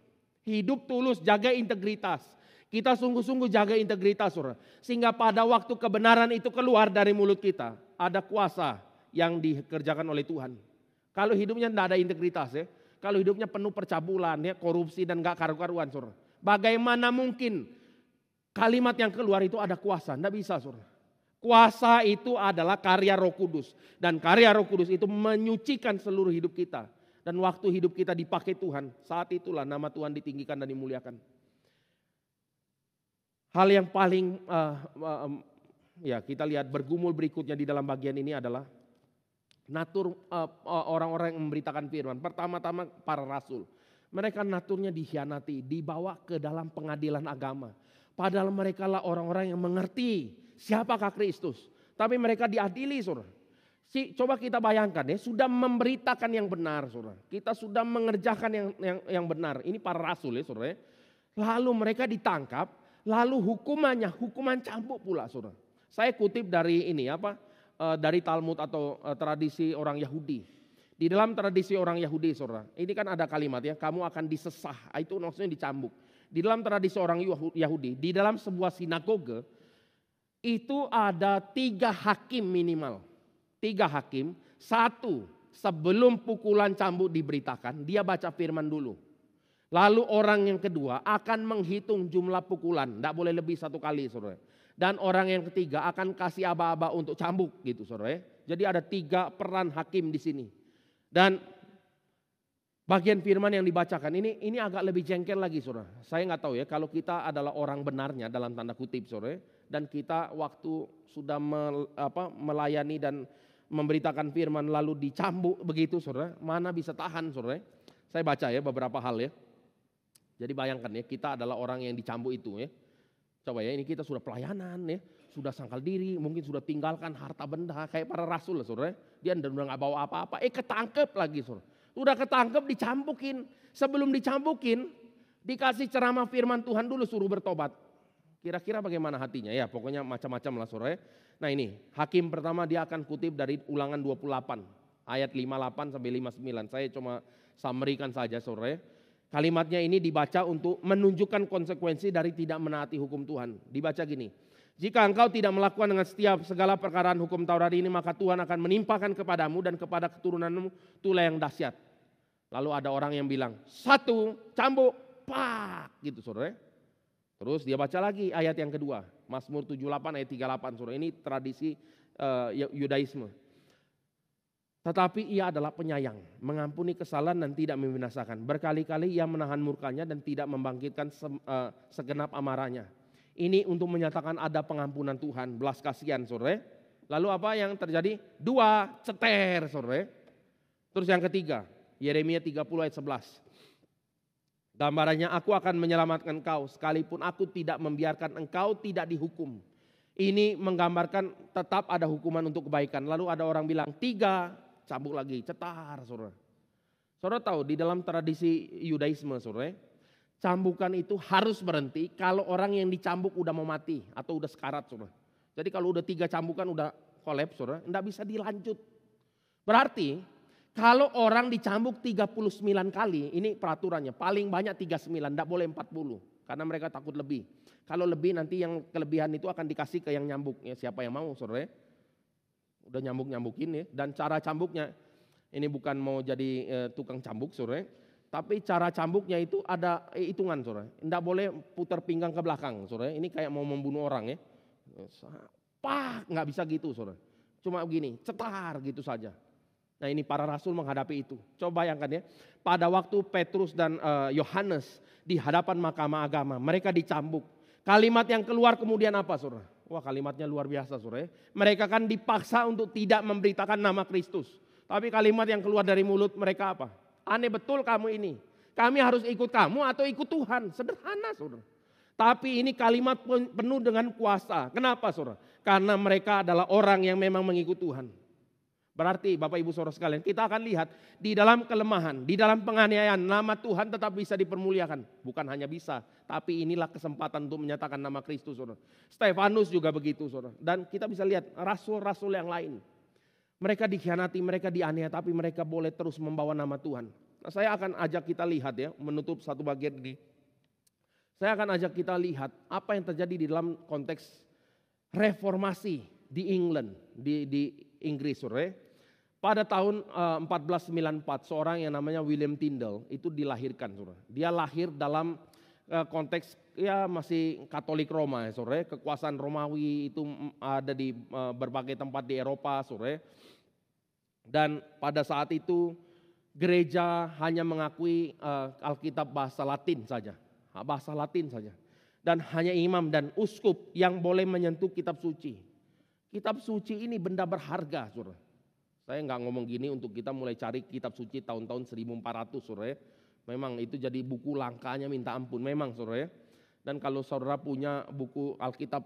Speaker 1: Hidup tulus, jaga integritas. Kita sungguh-sungguh jaga integritas, saudara. Sehingga pada waktu kebenaran itu keluar dari mulut kita, ada kuasa yang dikerjakan oleh Tuhan. Kalau hidupnya tidak ada integritas ya, kalau hidupnya penuh percabulan ya, korupsi dan gak karu-karuan, saudara. Bagaimana mungkin kalimat yang keluar itu ada kuasa? Tidak bisa, saudara. Kuasa itu adalah karya Roh Kudus. Dan karya Roh Kudus itu menyucikan seluruh hidup kita. Dan waktu hidup kita dipakai Tuhan, saat itulah nama Tuhan ditinggikan dan dimuliakan. Hal yang paling kita lihat bergumul berikutnya di dalam bagian ini adalah natur orang-orang yang memberitakan firman. Pertama-tama para rasul. Mereka naturnya dikhianati, dibawa ke dalam pengadilan agama. Padahal mereka lah orang-orang yang mengerti siapakah Kristus. Tapi mereka diadili, saudara. Coba kita bayangkan ya, sudah memberitakan yang benar, saudara. Kita sudah mengerjakan yang benar. Ini para rasul ya, saudara. Lalu mereka ditangkap, lalu hukuman cambuk pula, saudara. Saya kutip dari dari Talmud atau tradisi orang Yahudi. Di dalam tradisi orang Yahudi, saudara, ini kan ada kalimat ya, kamu akan disesah, itu maksudnya dicambuk. Di dalam tradisi orang Yahudi, di dalam sebuah sinagoge, itu ada 3 hakim minimal. 3 hakim, 1 sebelum pukulan cambuk diberitakan, dia baca firman dulu. Lalu orang yang kedua akan menghitung jumlah pukulan, tidak boleh lebih 1 kali, saudara. Dan orang yang ketiga akan kasih aba-aba untuk cambuk gitu, saudara. Jadi ada 3 peran hakim di sini. Dan bagian firman yang dibacakan ini agak lebih jengkel lagi, saudara. Saya nggak tahu ya kalau kita adalah orang benarnya dalam tanda kutip, saudara. Dan kita waktu sudah melayani dan memberitakan firman lalu dicambuk begitu, saudara. Mana bisa tahan, saudara. Saya baca ya beberapa hal ya. Jadi bayangkan ya, kita adalah orang yang dicambuk itu ya. Coba ya, ini kita sudah pelayanan ya, sudah sangkal diri, mungkin sudah tinggalkan harta benda kayak para rasul lah, saudara. Dia udah nggak bawa apa-apa, ketangkep lagi, saudara. Udah ketangkep dicambukin. Sebelum dicambukin, Dikasih ceramah firman Tuhan dulu suruh bertobat. Kira-kira bagaimana hatinya? Ya pokoknya macam-macam lah saudara. Nah ini hakim pertama dia akan kutip dari Ulangan 28 ayat 58 sampai 59. Saya cuma summary-kan saja saudara. Kalimatnya ini dibaca untuk menunjukkan konsekuensi dari tidak menaati hukum Tuhan. Dibaca gini. Jika engkau tidak melakukan dengan setiap segala perkaraan hukum Taurat ini, maka Tuhan akan menimpakan kepadamu dan kepada keturunanmu tulah yang dahsyat. Lalu ada orang yang bilang, 1 cambuk, pak, gitu saudara. Terus dia baca lagi ayat yang kedua, Mazmur 78 ayat 38 saudara. Ini tradisi Yudaisme. Tetapi ia adalah penyayang, mengampuni kesalahan dan tidak membinasakan. Berkali-kali ia menahan murkanya dan tidak membangkitkan segenap amarahnya. Ini untuk menyatakan ada pengampunan Tuhan, belas kasihan saudara. Lalu apa yang terjadi? 2 ceter saudara. Terus yang ketiga, Yeremia 30 ayat 11. Gambarannya, aku akan menyelamatkan engkau sekalipun aku tidak membiarkan engkau tidak dihukum. Ini menggambarkan tetap ada hukuman untuk kebaikan. Lalu ada orang bilang 3, cambuk lagi, cetar saudara. Saudara tahu di dalam tradisi Yudaisme saudara, cambukan itu harus berhenti kalau orang yang dicambuk udah mau mati atau udah sekarat saudara. Jadi kalau udah 3 cambukan udah kolaps saudara, enggak bisa dilanjut. Berarti kalau orang dicambuk 39 kali, ini peraturannya paling banyak 39, enggak boleh 40 karena mereka takut lebih. Kalau lebih nanti yang kelebihan itu akan dikasih ke yang nyambuk, ya siapa yang mau saudara. Udah nyambuk-nyambukin ya, dan cara cambuknya ini bukan mau jadi tukang cambuk saudara, tapi cara cambuknya itu ada hitungan saudara. Enggak boleh putar pinggang ke belakang saudara, ini kayak mau membunuh orang ya. Pak, nggak bisa gitu saudara. Cuma begini, cetar gitu saja. Nah ini para rasul menghadapi itu. Coba bayangkan ya, pada waktu Petrus dan Yohanes di hadapan mahkamah agama, mereka dicambuk. Kalimat yang keluar kemudian apa saudara? Wah kalimatnya luar biasa saudara. Mereka kan dipaksa untuk tidak memberitakan nama Kristus. Tapi kalimat yang keluar dari mulut mereka apa? Aneh betul kamu ini. Kami harus ikut kamu atau ikut Tuhan. Sederhana saudara. Tapi ini kalimat penuh dengan kuasa. Kenapa saudara? Karena mereka adalah orang yang memang mengikut Tuhan. Berarti Bapak Ibu Saudara sekalian, kita akan lihat di dalam kelemahan, di dalam penganiayaan, nama Tuhan tetap bisa dipermuliakan. Bukan hanya bisa, tapi inilah kesempatan untuk menyatakan nama Kristus saudara. Stefanus juga begitu saudara. Dan kita bisa lihat rasul-rasul yang lain. Mereka dikhianati, mereka dianiaya, tapi mereka boleh terus membawa nama Tuhan. Nah, saya akan ajak kita lihat ya, menutup satu bagian ini. Saya akan ajak kita lihat apa yang terjadi di dalam konteks reformasi di England, di Inggris saudara. Pada tahun 1494 seorang yang namanya William Tyndale itu dilahirkan saudara. Dia lahir dalam konteks ya masih Katolik Roma ya saudara. Kekuasaan Romawi itu ada di berbagai tempat di Eropa saudara. Dan pada saat itu gereja hanya mengakui Alkitab bahasa Latin saja. Bahasa Latin saja. Dan hanya imam dan uskup yang boleh menyentuh kitab suci. Kitab suci ini benda berharga saudara. Saya nggak ngomong gini untuk kita mulai cari kitab suci tahun-tahun 1400 saudara. Memang itu jadi buku langkanya minta ampun memang saudara. Dan kalau saudara punya buku Alkitab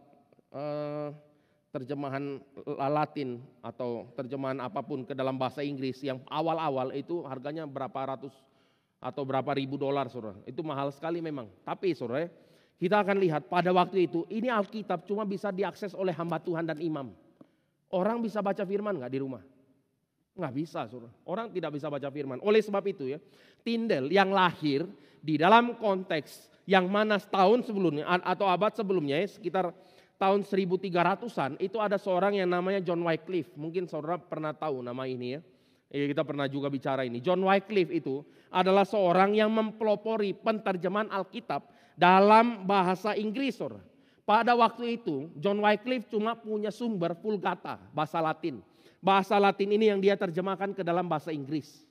Speaker 1: terjemahan Latin atau terjemahan apapun ke dalam bahasa Inggris yang awal-awal itu harganya berapa ratus atau berapa ribu dolar saudara. Itu mahal sekali memang. Tapi saudara, kita akan lihat pada waktu itu ini Alkitab cuma bisa diakses oleh hamba Tuhan dan imam. Orang bisa baca firman nggak di rumah? Nggak bisa saudara. Orang tidak bisa baca firman. Oleh sebab itu ya, Tyndale yang lahir di dalam konteks yang mana setahun sebelumnya atau abad sebelumnya ya, sekitar tahun 1300-an itu ada seorang yang namanya John Wycliffe. Mungkin saudara pernah tahu nama ini ya. Kita pernah juga bicara ini. John Wycliffe itu adalah seorang yang mempelopori penterjemahan Alkitab dalam bahasa Inggris saudara. Pada waktu itu John Wycliffe cuma punya sumber Vulgata, bahasa Latin. Bahasa Latin ini yang dia terjemahkan ke dalam bahasa Inggris.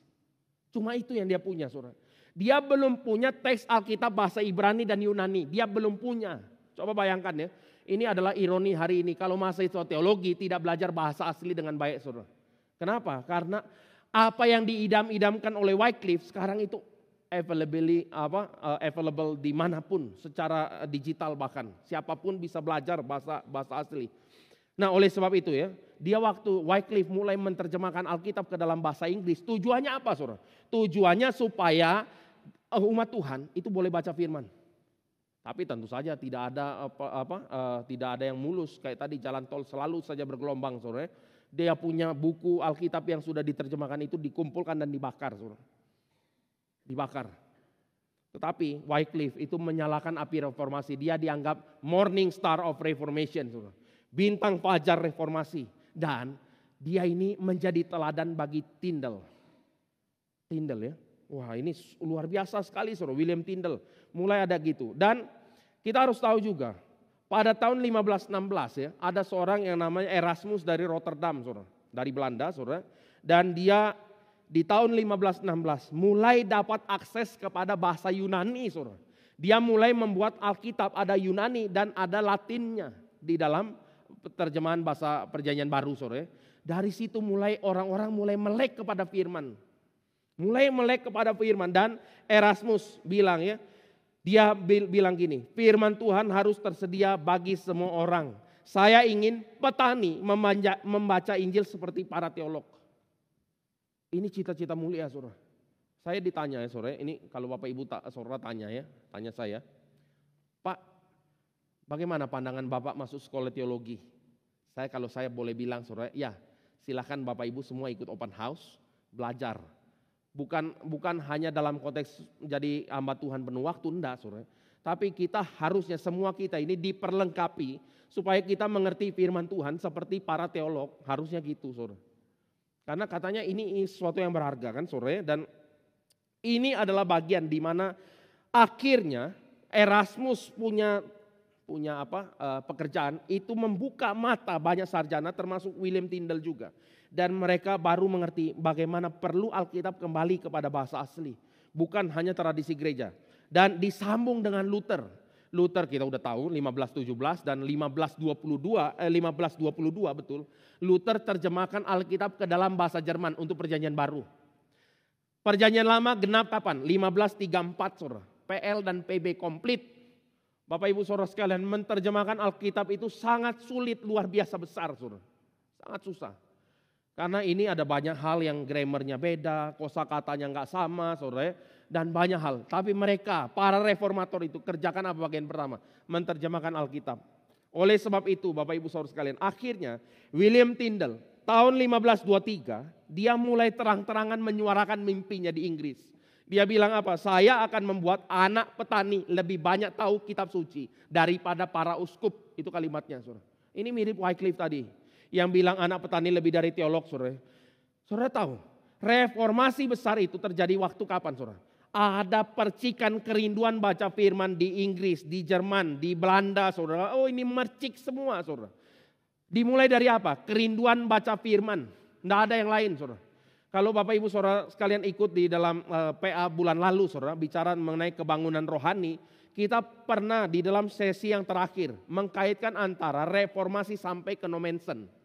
Speaker 1: Cuma itu yang dia punya saudara. Dia belum punya teks Alkitab bahasa Ibrani dan Yunani. Dia belum punya. Coba bayangkan ya. Ini adalah ironi hari ini. Kalau mahasiswa teologi tidak belajar bahasa asli dengan baik saudara. Kenapa? Karena apa yang diidam-idamkan oleh Wycliffe sekarang itu available dimanapun secara digital bahkan. Siapapun bisa belajar bahasa asli. Nah oleh sebab itu ya, dia waktu Wycliffe mulai menerjemahkan Alkitab ke dalam bahasa Inggris, tujuannya apa saudara? Tujuannya supaya umat Tuhan itu boleh baca firman. Tapi tentu saja tidak ada tidak ada yang mulus kayak tadi jalan tol selalu saja bergelombang, saudara. Dia punya buku Alkitab yang sudah diterjemahkan itu dikumpulkan dan dibakar, saudara. Dibakar. Tetapi Wycliffe itu menyalakan api reformasi. Dia dianggap morning star of reformation, saudara. Bintang fajar reformasi. Dan dia ini menjadi teladan bagi Tyndale. Tyndale ya. Wah, ini luar biasa sekali, saudara. William Tyndale mulai ada gitu. Dan kita harus tahu juga, pada tahun 1516 ya, ada seorang yang namanya Erasmus dari Rotterdam, saudara, dari Belanda, saudara. Dan dia di tahun 1516 mulai dapat akses kepada bahasa Yunani, saudara. Dia mulai membuat Alkitab ada Yunani dan ada Latinnya di dalam terjemahan bahasa Perjanjian Baru, saudara. Dari situ mulai orang-orang mulai melek kepada firman. Mulai melek kepada firman, dan Erasmus bilang ya, dia bilang gini, firman Tuhan harus tersedia bagi semua orang. Saya ingin petani membaca Injil seperti para teolog. Ini cita-cita mulia, saudara. Saya ditanya ya, saudara, ini kalau Bapak Ibu saudara tanya ya, tanya saya, Pak, bagaimana pandangan Bapak masuk sekolah teologi? Kalau saya boleh bilang, saudara, ya silakan Bapak Ibu semua ikut open house, belajar. Bukan hanya dalam konteks jadi hamba Tuhan penuh waktu, enggak, saudara. Tapi kita harusnya semua kita ini diperlengkapi supaya kita mengerti firman Tuhan seperti para teolog, harusnya gitu, saudara. Karena katanya ini sesuatu yang berharga kan, saudara. Dan ini adalah bagian di mana akhirnya Erasmus punya pekerjaan itu membuka mata banyak sarjana termasuk William Tyndale juga. Dan mereka baru mengerti bagaimana perlu Alkitab kembali kepada bahasa asli. Bukan hanya tradisi gereja. Dan disambung dengan Luther. Luther kita udah tahu 1517 dan 1522 betul. Luther terjemahkan Alkitab ke dalam bahasa Jerman untuk Perjanjian Baru. Perjanjian Lama genap kapan? 1534, saudara. PL dan PB komplit. Bapak Ibu saudara sekalian, menerjemahkan Alkitab itu sangat sulit, luar biasa besar, saudara. Sangat susah. Karena ini ada banyak hal yang grammarnya beda, kosakatanya nggak sama, saudara, dan banyak hal. Tapi mereka, para reformator itu kerjakan apa bagian pertama? Menerjemahkan Alkitab. Oleh sebab itu, Bapak Ibu saudara sekalian, akhirnya William Tyndale tahun 1523 dia mulai terang-terangan menyuarakan mimpinya di Inggris. Dia bilang apa? Saya akan membuat anak petani lebih banyak tahu kitab suci daripada para uskup. Itu kalimatnya, saudara. Ini mirip Wycliffe tadi. Yang bilang anak petani lebih dari teolog, saudara. Saudara tahu, reformasi besar itu terjadi waktu kapan, saudara? Ada percikan kerinduan baca firman di Inggris, di Jerman, di Belanda, saudara. Oh, ini mercik semua, saudara. Dimulai dari apa? Kerinduan baca firman. Tidak ada yang lain, saudara. Kalau Bapak Ibu saudara sekalian ikut di dalam PA bulan lalu, saudara, bicara mengenai kebangunan rohani, kita pernah di dalam sesi yang terakhir mengkaitkan antara reformasi sampai ke Nommensen.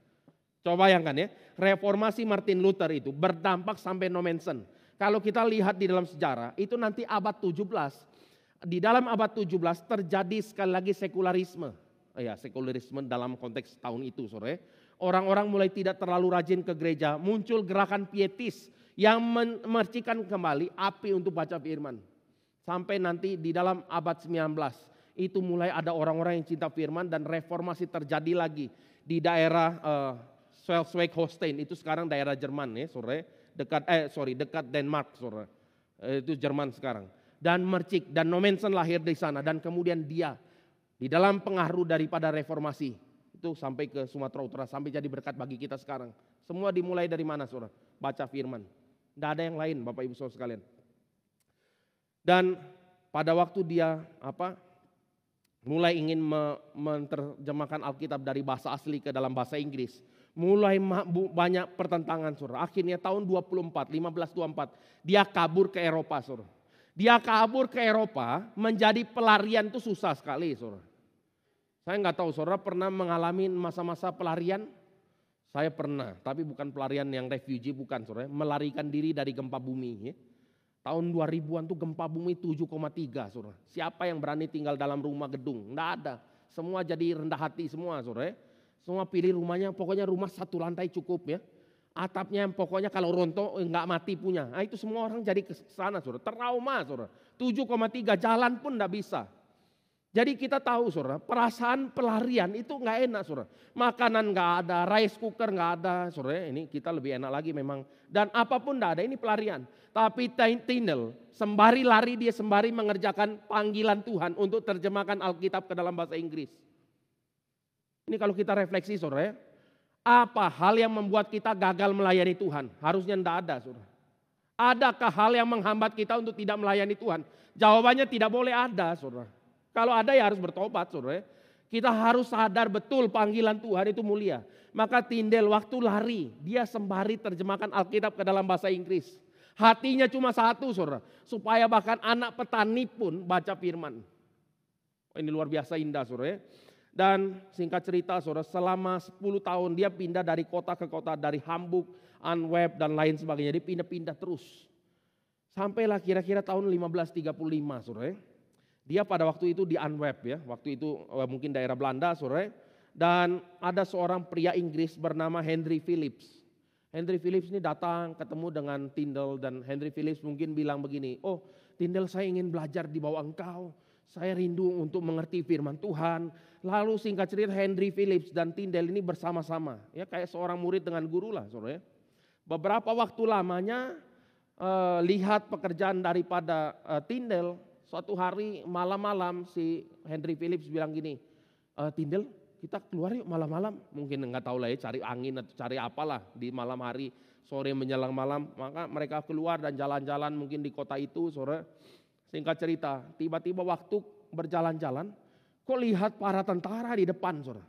Speaker 1: Coba bayangkan ya, reformasi Martin Luther itu berdampak sampai Nommensen. Kalau kita lihat di dalam sejarah, itu nanti abad 17. Di dalam abad 17 terjadi sekali lagi sekularisme. Ya, sekularisme dalam konteks tahun itu, saudara. Orang-orang mulai tidak terlalu rajin ke gereja, muncul gerakan pietis yang memercikan kembali api untuk baca firman. Sampai nanti di dalam abad 19, itu mulai ada orang-orang yang cinta firman dan reformasi terjadi lagi di daerah Schleswig-Holstein, itu sekarang daerah Jerman ya, saudara. Dekat Denmark, saudara. Itu Jerman sekarang. Dan mercik dan Nommensen lahir di sana, dan kemudian dia di dalam pengaruh daripada reformasi itu sampai ke Sumatera Utara, sampai jadi berkat bagi kita sekarang. Semua dimulai dari mana, saudara? Baca firman. Tidak ada yang lain, Bapak Ibu saudara sekalian. Dan pada waktu dia mulai ingin menerjemahkan Alkitab dari bahasa asli ke dalam bahasa Inggris, mulai banyak pertentangan, saudara. Akhirnya tahun 1524 dia kabur ke Eropa, saudara. Dia kabur ke Eropa, menjadi pelarian itu susah sekali, saudara. Saya nggak tahu saudara pernah mengalami masa-masa pelarian? Saya pernah, tapi bukan pelarian yang refugee, bukan, saudara. Melarikan diri dari gempa bumi. Ya. Tahun 2000-an tuh gempa bumi 7,3, saudara. Siapa yang berani tinggal dalam rumah gedung? Nggak ada. Semua jadi rendah hati semua, saudara. Semua pilih rumahnya, pokoknya rumah satu lantai cukup ya. Atapnya yang pokoknya kalau rontok nggak mati punya. Nah, itu semua orang jadi ke sana, saudara. Trauma, saudara. 7,3 jalan pun nggak bisa. Jadi kita tahu, saudara, perasaan pelarian itu nggak enak, saudara. Makanan nggak ada, rice cooker nggak ada, saudara. Ini kita lebih enak lagi memang. Dan apapun nggak ada, ini pelarian. Tapi Tyndale sembari lari dia sembari mengerjakan panggilan Tuhan untuk terjemahkan Alkitab ke dalam bahasa Inggris. Ini kalau kita refleksi, saudara, apa hal yang membuat kita gagal melayani Tuhan? Harusnya tidak ada, saudara. Adakah hal yang menghambat kita untuk tidak melayani Tuhan? Jawabannya tidak boleh ada, saudara. Kalau ada ya harus bertobat, saudara. Kita harus sadar betul panggilan Tuhan itu mulia. Maka Tyndale waktu lari, dia sembari terjemahkan Alkitab ke dalam bahasa Inggris. Hatinya cuma satu, saudara. Supaya bahkan anak petani pun baca firman. Ini luar biasa indah, saudara. Dan singkat cerita, saudara, selama 10 tahun dia pindah dari kota ke kota, dari Hamburg, Antwerp dan lain sebagainya. Dia pindah-pindah terus. Sampailah kira-kira tahun 1535, saudara. Dia pada waktu itu di Antwerp ya, waktu itu mungkin daerah Belanda, saudara. Dan ada seorang pria Inggris bernama Henry Phillips. Henry Phillips ini datang ketemu dengan Tyndale dan Henry Phillips mungkin bilang begini, "Oh, Tyndale, saya ingin belajar di bawah engkau. Saya rindu untuk mengerti firman Tuhan." Lalu singkat cerita Henry Phillips dan Tyndale ini bersama-sama. Ya kayak seorang murid dengan guru lah, saudara. Beberapa waktu lamanya lihat pekerjaan daripada Tyndale. Suatu hari malam-malam si Henry Phillips bilang gini, "Tyndale, kita keluar yuk malam-malam." Mungkin nggak tahu lah ya, cari angin atau cari apalah di malam hari, sore menjelang malam. Maka mereka keluar dan jalan-jalan mungkin di kota itu, saudara. Singkat cerita, tiba-tiba waktu berjalan-jalan, kok lihat para tentara di depan, saudara.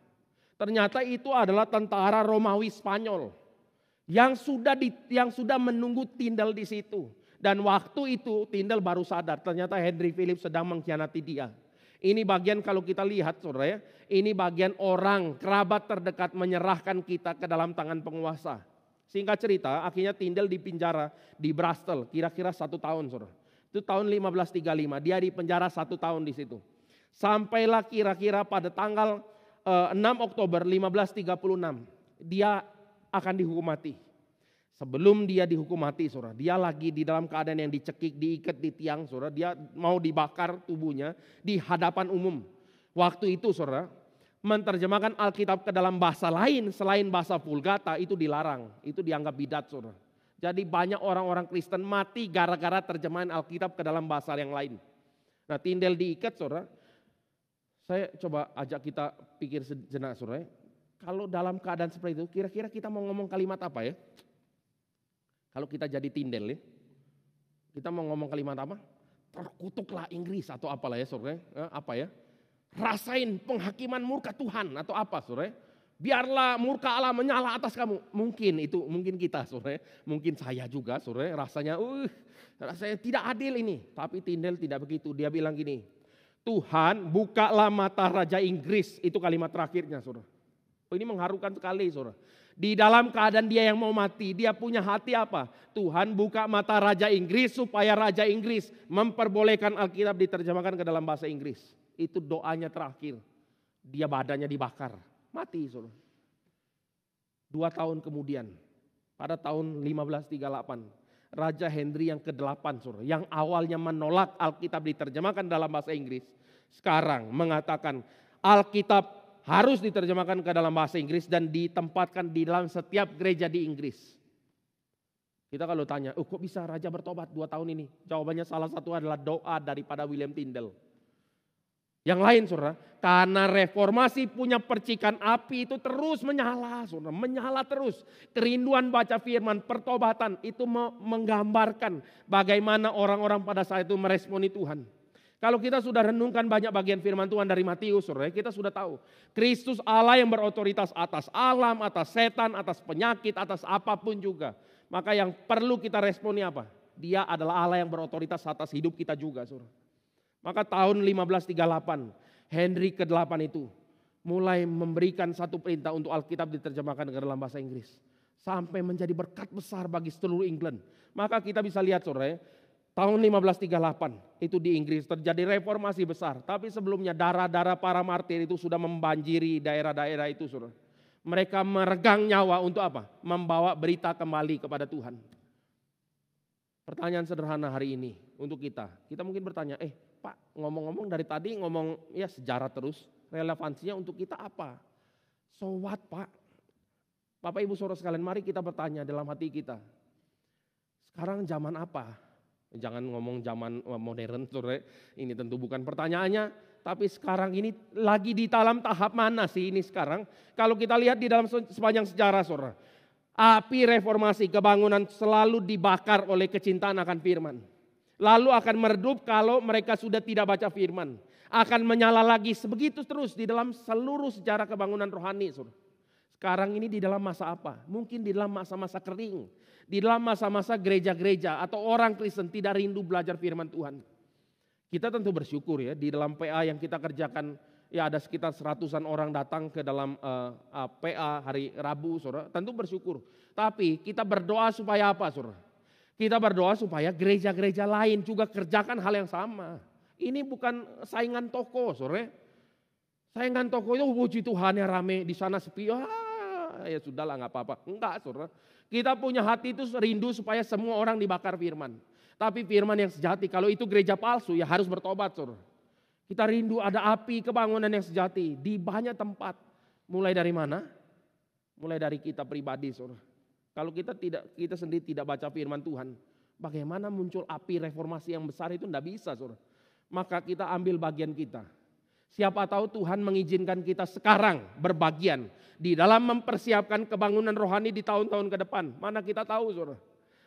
Speaker 1: Ternyata itu adalah tentara Romawi Spanyol yang sudah menunggu Tyndale di situ. Dan waktu itu Tyndale baru sadar ternyata Henry Phillips sedang mengkhianati dia. Ini bagian kalau kita lihat, saudara ya, ini bagian orang kerabat terdekat menyerahkan kita ke dalam tangan penguasa. Singkat cerita, akhirnya Tyndale dipenjara di Bristol kira-kira 1 tahun, saudara. Itu tahun 1535, dia dipenjara 1 tahun di situ. Sampailah kira-kira pada tanggal 6 Oktober 1536, dia akan dihukum mati. Sebelum dia dihukum mati, saudara, dia lagi di dalam keadaan yang dicekik, diikat di tiang, saudara. Dia mau dibakar tubuhnya di hadapan umum. Waktu itu, saudara, menerjemahkan Alkitab ke dalam bahasa lain selain bahasa Vulgata itu dilarang. Itu dianggap bidat, saudara. Jadi banyak orang-orang Kristen mati gara-gara terjemahan Alkitab ke dalam bahasa yang lain. Nah, Tyndale diikat, saudara. Saya coba ajak kita pikir sejenak, saudara. Kalau dalam keadaan seperti itu, kira-kira kita mau ngomong kalimat apa ya? Kalau kita jadi Tyndale ya, kita mau ngomong kalimat apa? Terkutuklah Inggris atau apalah ya, saudara. Apa ya? Rasain penghakiman murka Tuhan atau apa, saudara. Biarlah murka Allah menyala atas kamu. Mungkin itu, mungkin kita, saudara. Mungkin saya juga, saudara. Rasanya tidak adil ini. Tapi Tyndale tidak begitu. Dia bilang gini, "Tuhan, bukalah mata Raja Inggris." Itu kalimat terakhirnya, saudara. Ini mengharukan sekali, saudara. Di dalam keadaan dia yang mau mati, dia punya hati apa? Tuhan, buka mata Raja Inggris supaya Raja Inggris memperbolehkan Alkitab diterjemahkan ke dalam bahasa Inggris. Itu doanya terakhir. Dia badannya dibakar, mati, saudara. 2 tahun kemudian, pada tahun 1538, Raja Henry yang ke-8, saudara, yang awalnya menolak Alkitab diterjemahkan dalam bahasa Inggris, sekarang mengatakan Alkitab harus diterjemahkan ke dalam bahasa Inggris dan ditempatkan di dalam setiap gereja di Inggris. Kita kalau tanya, kok bisa raja bertobat 2 tahun ini? Jawabannya salah satu adalah doa daripada William Tyndale. Yang lain, saudara, karena reformasi punya percikan api itu terus menyala, saudara, menyala terus. Kerinduan baca firman, pertobatan itu menggambarkan bagaimana orang-orang pada saat itu meresponi Tuhan. Kalau kita sudah renungkan banyak bagian firman Tuhan dari Matius, saudara, kita sudah tahu. Kristus Allah yang berotoritas atas alam, atas setan, atas penyakit, atas apapun juga. Maka yang perlu kita responi apa? Dia adalah Allah yang berotoritas atas hidup kita juga, saudara. Maka tahun 1538, Henry ke-8 itu mulai memberikan satu perintah untuk Alkitab diterjemahkan ke dalam bahasa Inggris. Sampai menjadi berkat besar bagi seluruh England. Maka kita bisa lihat, saudara, tahun 1538 itu di Inggris terjadi reformasi besar. Tapi sebelumnya darah-darah para martir itu sudah membanjiri daerah-daerah itu, saudara. Mereka meregang nyawa untuk apa? Membawa berita kembali kepada Tuhan. Pertanyaan sederhana hari ini untuk kita. Kita mungkin bertanya, Pak, ngomong-ngomong dari tadi ngomong ya sejarah terus, relevansinya untuk kita apa? So what, Pak? Bapak Ibu Saudara sekalian, mari kita bertanya dalam hati kita. Sekarang zaman apa? Jangan ngomong zaman modern, Saudara. Ini tentu bukan pertanyaannya. Tapi sekarang ini lagi di dalam tahap mana sih ini sekarang? Kalau kita lihat di dalam sepanjang sejarah, Saudara. Api reformasi kebangunan selalu dibakar oleh kecintaan akan firman. Lalu akan meredup kalau mereka sudah tidak baca firman. Akan menyala lagi sebegitu terus di dalam seluruh sejarah kebangunan rohani, Saudara. Sekarang ini di dalam masa apa? Mungkin di dalam masa-masa kering. Di dalam masa-masa gereja-gereja atau orang Kristen tidak rindu belajar firman Tuhan. Kita tentu bersyukur ya, di dalam PA yang kita kerjakan, ya ada sekitar 100-an orang datang ke dalam PA hari Rabu, Saudara. Tentu bersyukur. Tapi kita berdoa supaya apa, Saudara? Kita berdoa supaya gereja-gereja lain juga kerjakan hal yang sama. Ini bukan saingan toko, Saudara. Saingan toko itu puji Tuhan ya rame, di sana sepi, ya sudahlah nggak apa-apa. Enggak, Saudara. Kita punya hati itu rindu supaya semua orang dibakar firman. Tapi firman yang sejati, kalau itu gereja palsu ya harus bertobat, Saudara. Kita rindu ada api kebangunan yang sejati di banyak tempat. Mulai dari mana? Mulai dari kita pribadi, Saudara. Kalau kita sendiri tidak baca firman Tuhan, bagaimana muncul api reformasi yang besar itu tidak bisa, Saudara. Maka kita ambil bagian kita. Siapa tahu Tuhan mengizinkan kita sekarang berbagian di dalam mempersiapkan kebangunan rohani di tahun-tahun ke depan. Mana kita tahu, Saudara.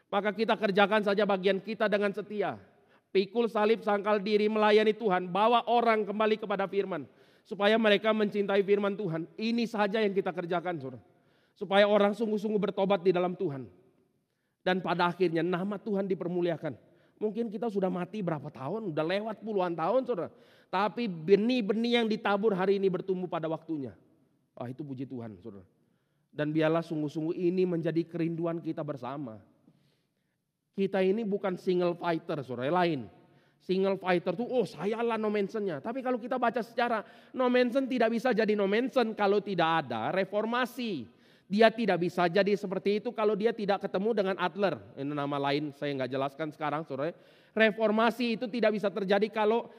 Speaker 1: Maka kita kerjakan saja bagian kita dengan setia. Pikul salib, sangkal diri, melayani Tuhan. Bawa orang kembali kepada firman. Supaya mereka mencintai firman Tuhan. Ini saja yang kita kerjakan, Saudara. Supaya orang sungguh-sungguh bertobat di dalam Tuhan. Dan pada akhirnya nama Tuhan dipermuliakan. Mungkin kita sudah mati berapa tahun, udah lewat puluhan tahun, Saudara. Tapi benih-benih yang ditabur hari ini bertumbuh pada waktunya. Itu puji Tuhan, Saudara. Dan biarlah sungguh-sungguh ini menjadi kerinduan kita bersama. Kita ini bukan single fighter, Saudara, lain. Single fighter tuh, saya lah no mentionnya. Tapi kalau kita baca sejarah, no mention tidak bisa jadi no mention kalau tidak ada reformasi. Dia tidak bisa jadi seperti itu kalau dia tidak ketemu dengan Adler. Ini nama lain saya nggak jelaskan sekarang, Saudara. Reformasi itu tidak bisa terjadi kalau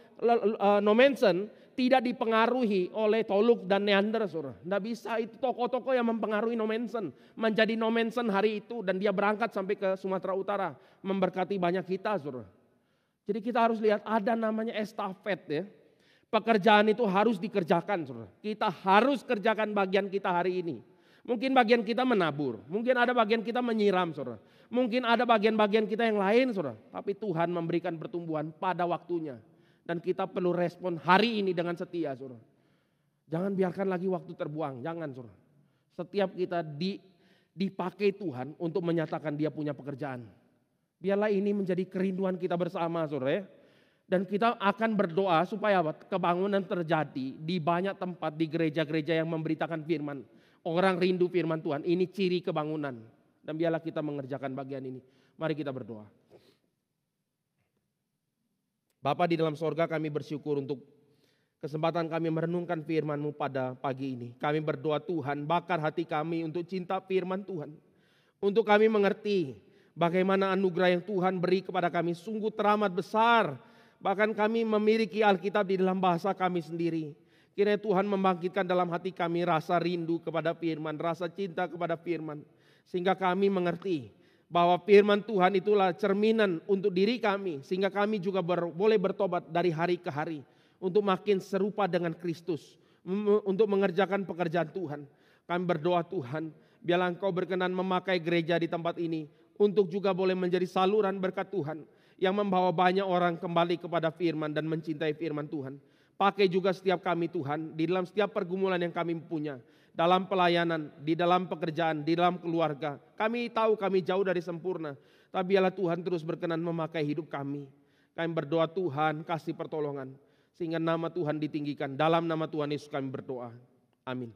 Speaker 1: no mention tidak dipengaruhi oleh Toluk dan Neander, Saudara. Nggak bisa, itu tokoh-tokoh yang mempengaruhi no mention. Menjadi no mention hari itu dan dia berangkat sampai ke Sumatera Utara. Memberkati banyak kita, Saudara. Jadi kita harus lihat ada namanya estafet ya. Pekerjaan itu harus dikerjakan, Saudara. Kita harus kerjakan bagian kita hari ini. Mungkin bagian kita menabur, mungkin ada bagian kita menyiram, Saudara. Mungkin ada bagian-bagian kita yang lain, Saudara. Tapi Tuhan memberikan pertumbuhan pada waktunya. Dan kita perlu respon hari ini dengan setia, Saudara. Jangan biarkan lagi waktu terbuang, jangan, Saudara. Setiap kita dipakai Tuhan untuk menyatakan dia punya pekerjaan. Biarlah ini menjadi kerinduan kita bersama, Saudara ya. Dan kita akan berdoa supaya kebangunan terjadi di banyak tempat di gereja-gereja yang memberitakan firman. Orang rindu firman Tuhan, ini ciri kebangunan. Dan biarlah kita mengerjakan bagian ini. Mari kita berdoa. Bapa di dalam sorga, kami bersyukur untuk kesempatan kami merenungkan firman-Mu pada pagi ini. Kami berdoa Tuhan, bakar hati kami untuk cinta firman Tuhan. Untuk kami mengerti bagaimana anugerah yang Tuhan beri kepada kami sungguh teramat besar. Bahkan kami memiliki Alkitab di dalam bahasa kami sendiri. Kiranya Tuhan membangkitkan dalam hati kami rasa rindu kepada firman, rasa cinta kepada firman. Sehingga kami mengerti bahwa firman Tuhan itulah cerminan untuk diri kami. Sehingga kami juga boleh bertobat dari hari ke hari. Untuk makin serupa dengan Kristus. Untuk mengerjakan pekerjaan Tuhan. Kami berdoa Tuhan, biarlah Engkau berkenan memakai gereja di tempat ini. Untuk juga boleh menjadi saluran berkat Tuhan. Yang membawa banyak orang kembali kepada firman dan mencintai firman Tuhan. Pakai juga setiap kami Tuhan, di dalam setiap pergumulan yang kami punya. Dalam pelayanan, di dalam pekerjaan, di dalam keluarga. Kami tahu kami jauh dari sempurna. Tapi biarlah Tuhan terus berkenan memakai hidup kami. Kami berdoa Tuhan kasih pertolongan. Sehingga nama Tuhan ditinggikan. Dalam nama Tuhan Yesus kami berdoa. Amin.